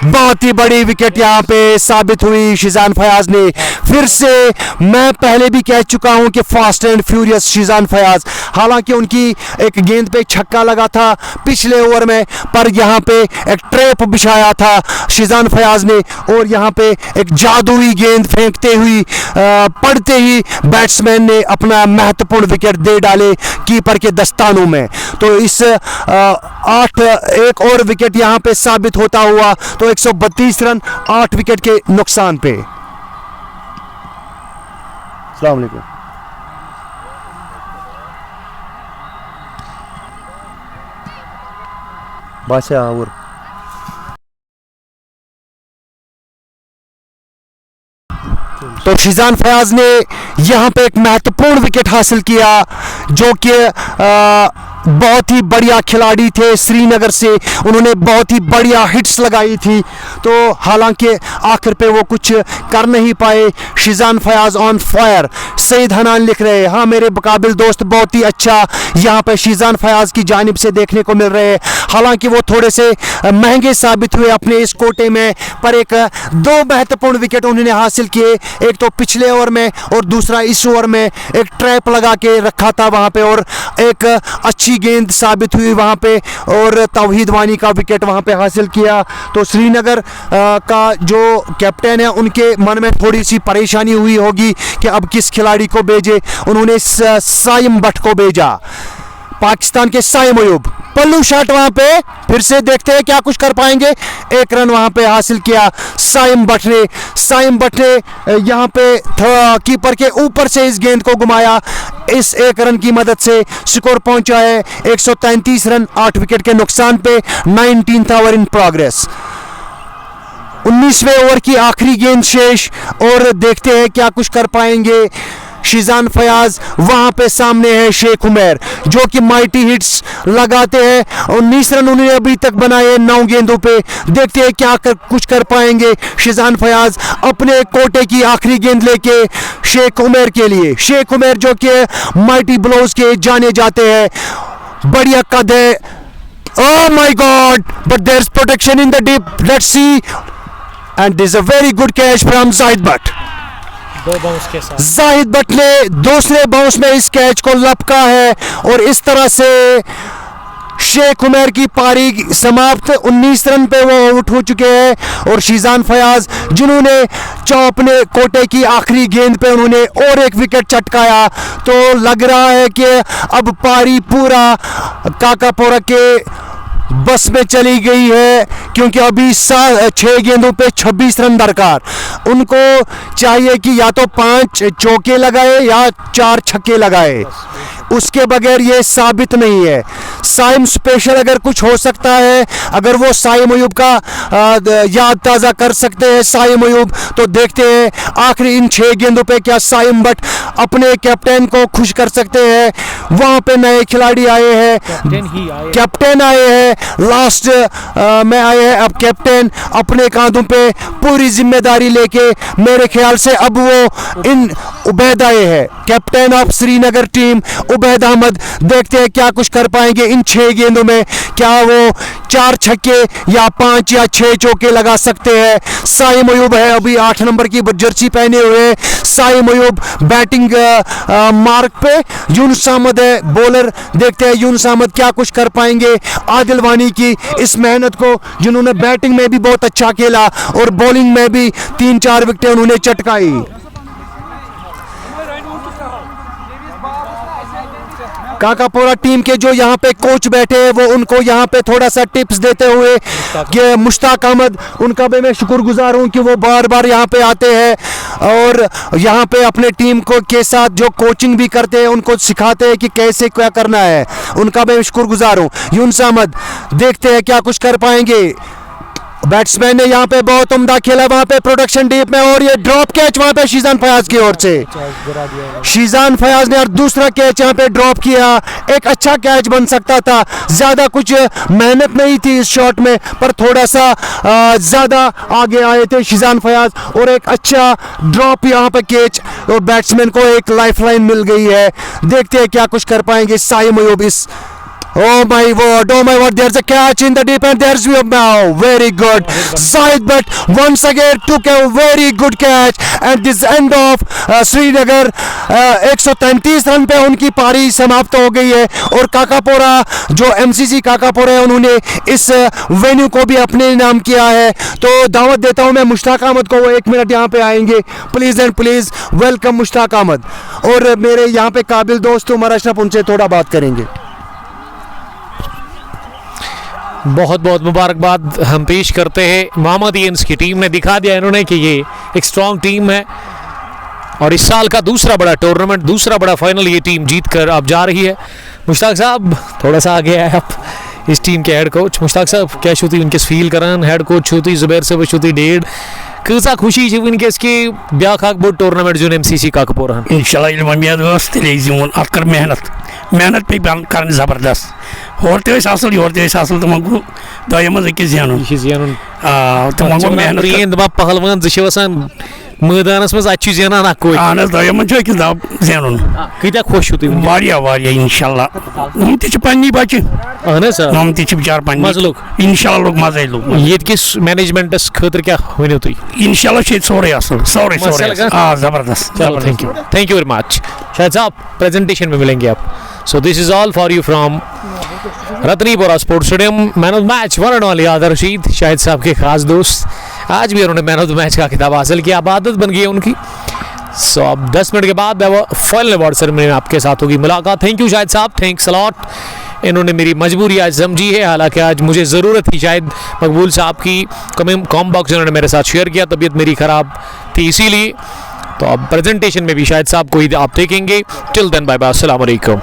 Speaker 7: बहुत ही बड़ी विकेट यहाँ पे साबित हुई शेजान फयाज ने। फिर से मैं पहले भी कह चुका हूँ कि fast and furious Sheezan Fayaz. हालांकि उनकी एक गेंद पे छक्का लगा था पिछले ओवर में, पर यहाँ पे एक ट्रैप बिछाया था शेजान फयाज ने और यहाँ पे एक जादुई गेंद फेंकते हुई पड़ते ही बैट्समैन ने अपना महत्वपूर्ण विकेट दे डाले कीपर के दस्तानों में। तो इस 1 और विकेट यहाँ पे साबित होता हुआ तो 132 रन 8 विकेट के नुकसान पे। अस्सलाम वालेकुम। बादशाह और तो शेजान फयाज ने यहां पे एक महत्वपूर्ण विकेट हासिल किया, जो कि बहुत ही बढ़िया खिलाड़ी थे श्रीनगर से। उन्होंने बहुत ही बढ़िया हिट्स लगाई थी। तो हालांकि आखिर पे वो कुछ कर नहीं पाए। Shezan Fayaz on fire. सईद हनान लिख रहे हैं, हाँ मेरे मुकाबिल दोस्त, बहुत ही अच्छा यहाँ पे शेजान फयाज की जानिब से देखने को मिल रहे हैं। हालांकि वो थोड़े से महंगे साबित हुए अपने इस कोटे में, पर 2 महत्वपूर्ण विकेट उन्होंने हासिल किए। एक तो पिछले ओवर में और दूसरा इस ओवर में एक ट्रैप लगा के रखा था वहाँ पे, और एक अच्छी गेंद साबित हुई वहाँ पे और तौहीद वानी का विकेट वहाँ पे हासिल किया। तो श्रीनगर का जो कैप्टन है उनके मन में थोड़ी सी परेशानी हुई होगी कि अब किस खिलाड़ी को भेजे। उन्होंने साइम भट्ट को भेजा, पाकिस्तान के साइम अयूब। पल्लू शॉट वहां पे, फिर से देखते हैं क्या कुछ कर पाएंगे। 1 रन वहां पे हासिल किया साइम भट्ट ने। साइम भट्ट ने यहां पे कीपर के ऊपर से इस गेंद को घुमाया। इस 1 रन की मदद से स्कोर पहुंचा है 133 रन 8 विकेट के नुकसान पे। 19th over in progress. 19वें ओवर की आखिरी गेंद शेष और देखते हैं क्या कुछ कर पाएंगे शीजान फयाज। वहां पे सामने है शेख उमर जो कि माइटी हिट्स लगाते हैं। 19 रन उन्होंने अभी तक बनाए 9 गेंदों पे। देखते हैं क्या कुछ कर पाएंगे शीजान फयाज अपने कोटे की आखिरी गेंद लेके शेख उमर के लिए। शेख उमर जो कि माइटी ब्लोज के जाने जाते हैं, बढ़िया कद है। Oh my God! But there's protection in the deep. Let's see. And this is a very good catch from Zahid Butt.
Speaker 3: 2 bounce के साथ
Speaker 7: जाहिद भट्ट ने दूसरे बाउंस में इस कैच को लपका है और इस तरह से शेख उमर की पारी समाप्त। 19 रन पे वो आउट हो चुके हैं और शीजान फयाज जिन्होंने अपने कोटे की आखिरी गेंद पे उन्होंने और एक विकेट चटकाया, तो लग रहा है कि अब पारी पूरा काकापोरा के बस में चली गई है, क्योंकि अभी 6 गेंदों पे 26 रन दरकार। उनको चाहिए कि या तो 5 चौके लगाए या 4 छक्के लगाए, उसके बगैर ये साबित नहीं है। साइम स्पेशल अगर कुछ हो सकता है, अगर वो साइम अयूब का याद ताज़ा कर सकते हैं साइम अयूब, तो देखते हैं आखिरी इन 6 गेंदों पे क्या साइम भट्ट अपने कैप्टन को खुश कर सकते हैं। वहाँ पे नए खिलाड़ी आए हैं, कैप्टन आए हैं, लास्ट में आए हैं। अब कैप्टन अपने कांधों पे पूरी जिम्मेदारी लेके मेरे ख्याल से अब वो इन उबैद आए हैं, captain of Srinagar team Ubaid Ahmed. देखते हैं क्या कुछ कर पाएंगे इन 6 गेंदों में, क्या वो 4 छक्के या 5 या 6 चौके लगा सकते हैं। साइम अयूब है अभी 8 नंबर की जर्सी पहने हुए। साइम अयूब बैटिंग मार्क पे। यूनुस अहमद है बॉलर, देखते हैं यूनुस अहमद क्या कुछ कर पाएंगे आदिल वानी की इस मेहनत को, जिन्होंने बैटिंग में भी बहुत अच्छा खेला और बॉलिंग में भी 3-4 विकेटें उन्होंने चटकाई। काकापोरा टीम के जो यहाँ पे कोच बैठे हैं वो उनको यहाँ पे थोड़ा सा टिप्स देते हुए कि मुश्ताक अहमद, उनका भी मैं शुक्रगुजार हूँ कि वो बार बार यहाँ पे आते हैं और यहाँ पे अपने टीम को के साथ जो कोचिंग भी करते हैं, उनको सिखाते हैं कि कैसे क्या करना है। उनका मैं शुक्रगुजार हूँ। यूनुस अहमद, देखते हैं क्या कुछ कर पाएंगे। बैट्समैन ने यहाँ पे बहुत उम्दा खेला, वहाँ पे प्रोडक्शन डीप में, और ये ड्रॉप कैच वहाँ पे शीजान फयाज की ओर से। शीजान फयाज ने और दूसरा कैच यहाँ पे ड्रॉप किया। एक अच्छा कैच बन सकता था, ज्यादा कुछ मेहनत नहीं थी इस शॉट में, पर थोड़ा सा ज्यादा आगे आए थे शीजान फयाज और एक अच्छा ड्रॉप यहाँ पे कैच, और बैट्समैन को एक लाइफलाइन मिल गई है। देखते हैं क्या कुछ कर पाएंगे साइम अयूब इस। Oh my word, oh my word, there's a catch in the deep end, there's now, very good. Zahid Butt once again took a very good catch at this end of Srinagar. 133 run पे उनकी पारी समाप्त हो गई है और काकापोरा जो MCC Kakapora है उन्होंने इस वेन्यू को भी अपने नाम किया है। तो दावत देता हूँ मैं मुश्ताक अहमद को, वो 1 मिनट यहाँ पे आएंगे please and please. Welcome Mushtaq Ahmed. और मेरे यहाँ पे काबिल दोस्त उमर अशरफ, उनसे थोड़ा बात करेंगे।
Speaker 3: बहुत बहुत मुबारकबाद हम पेश करते हैं मोहम्मद ईएंस की टीम ने। दिखा दिया इन्होंने कि ये एक स्ट्रॉन्ग टीम है और इस साल का दूसरा बड़ा टूर्नामेंट, दूसरा बड़ा फाइनल ये टीम जीत कर अब जा रही है। मुश्ताक साहब थोड़ा सा आगे आए आप, इस टीम के हेड कोच मुश्ताक साहब, क्या शुती उनके फील करान हेड कोच शुती जुबैर से शुती डेढ़ कसा खुशी वनकस कि ब्या बोड़ टूर्नामेंट जो MCC काकापोरा
Speaker 8: इंशाल्लाह अत कर मेहनत पे कर जबरदस्त होर तसल योर तसल तो गो दम अकिस जेन
Speaker 3: पहलवान ज़ मैदानस मज जेनान
Speaker 8: अहन दम अकिस जेन
Speaker 3: कत्या खुश
Speaker 8: इंशाल्लाह हम तनी बच्चे हम तचार पे इंशाल्लाह लोग मजे लोग
Speaker 3: ये मैनेजमेंटस खतर क्या वनो तुम
Speaker 8: इंशाल्लाह सोरे सोरे जबरदस्त।
Speaker 3: Thank you very much. शायद साहब प्रेजेंटेशन में मिलेंगे आप। So this is all for you from Ratnipura sports stadium. Man of the match one and only Aadar Rashid, Shahid साहब के खास दोस्त। आज भी उन्होंने मैन ऑफ द मैच का खिताब हासिल किया, अब आदत बन गई है उनकी। सो अब 10 मिनट के बाद फाइनल अवार्ड सेरेमनी में आपके साथ होगी मुलाकात। थैंक यू शाहिद साहब, थैंक्स अ लॉट। इन्होंने मेरी मजबूरी आज समझी है, हालांकि आज मुझे ज़रूरत थी शायद मकबूल साहब की कॉम बॉक्स उन्होंने मेरे साथ शेयर किया, तबीयत मेरी ख़राब थी इसीलिए। तो अब प्रेजेंटेशन में भी शाहिद साहब को ही आप देखेंगे। टिल देन बाय बाय, अस्सलाम वालेकुम।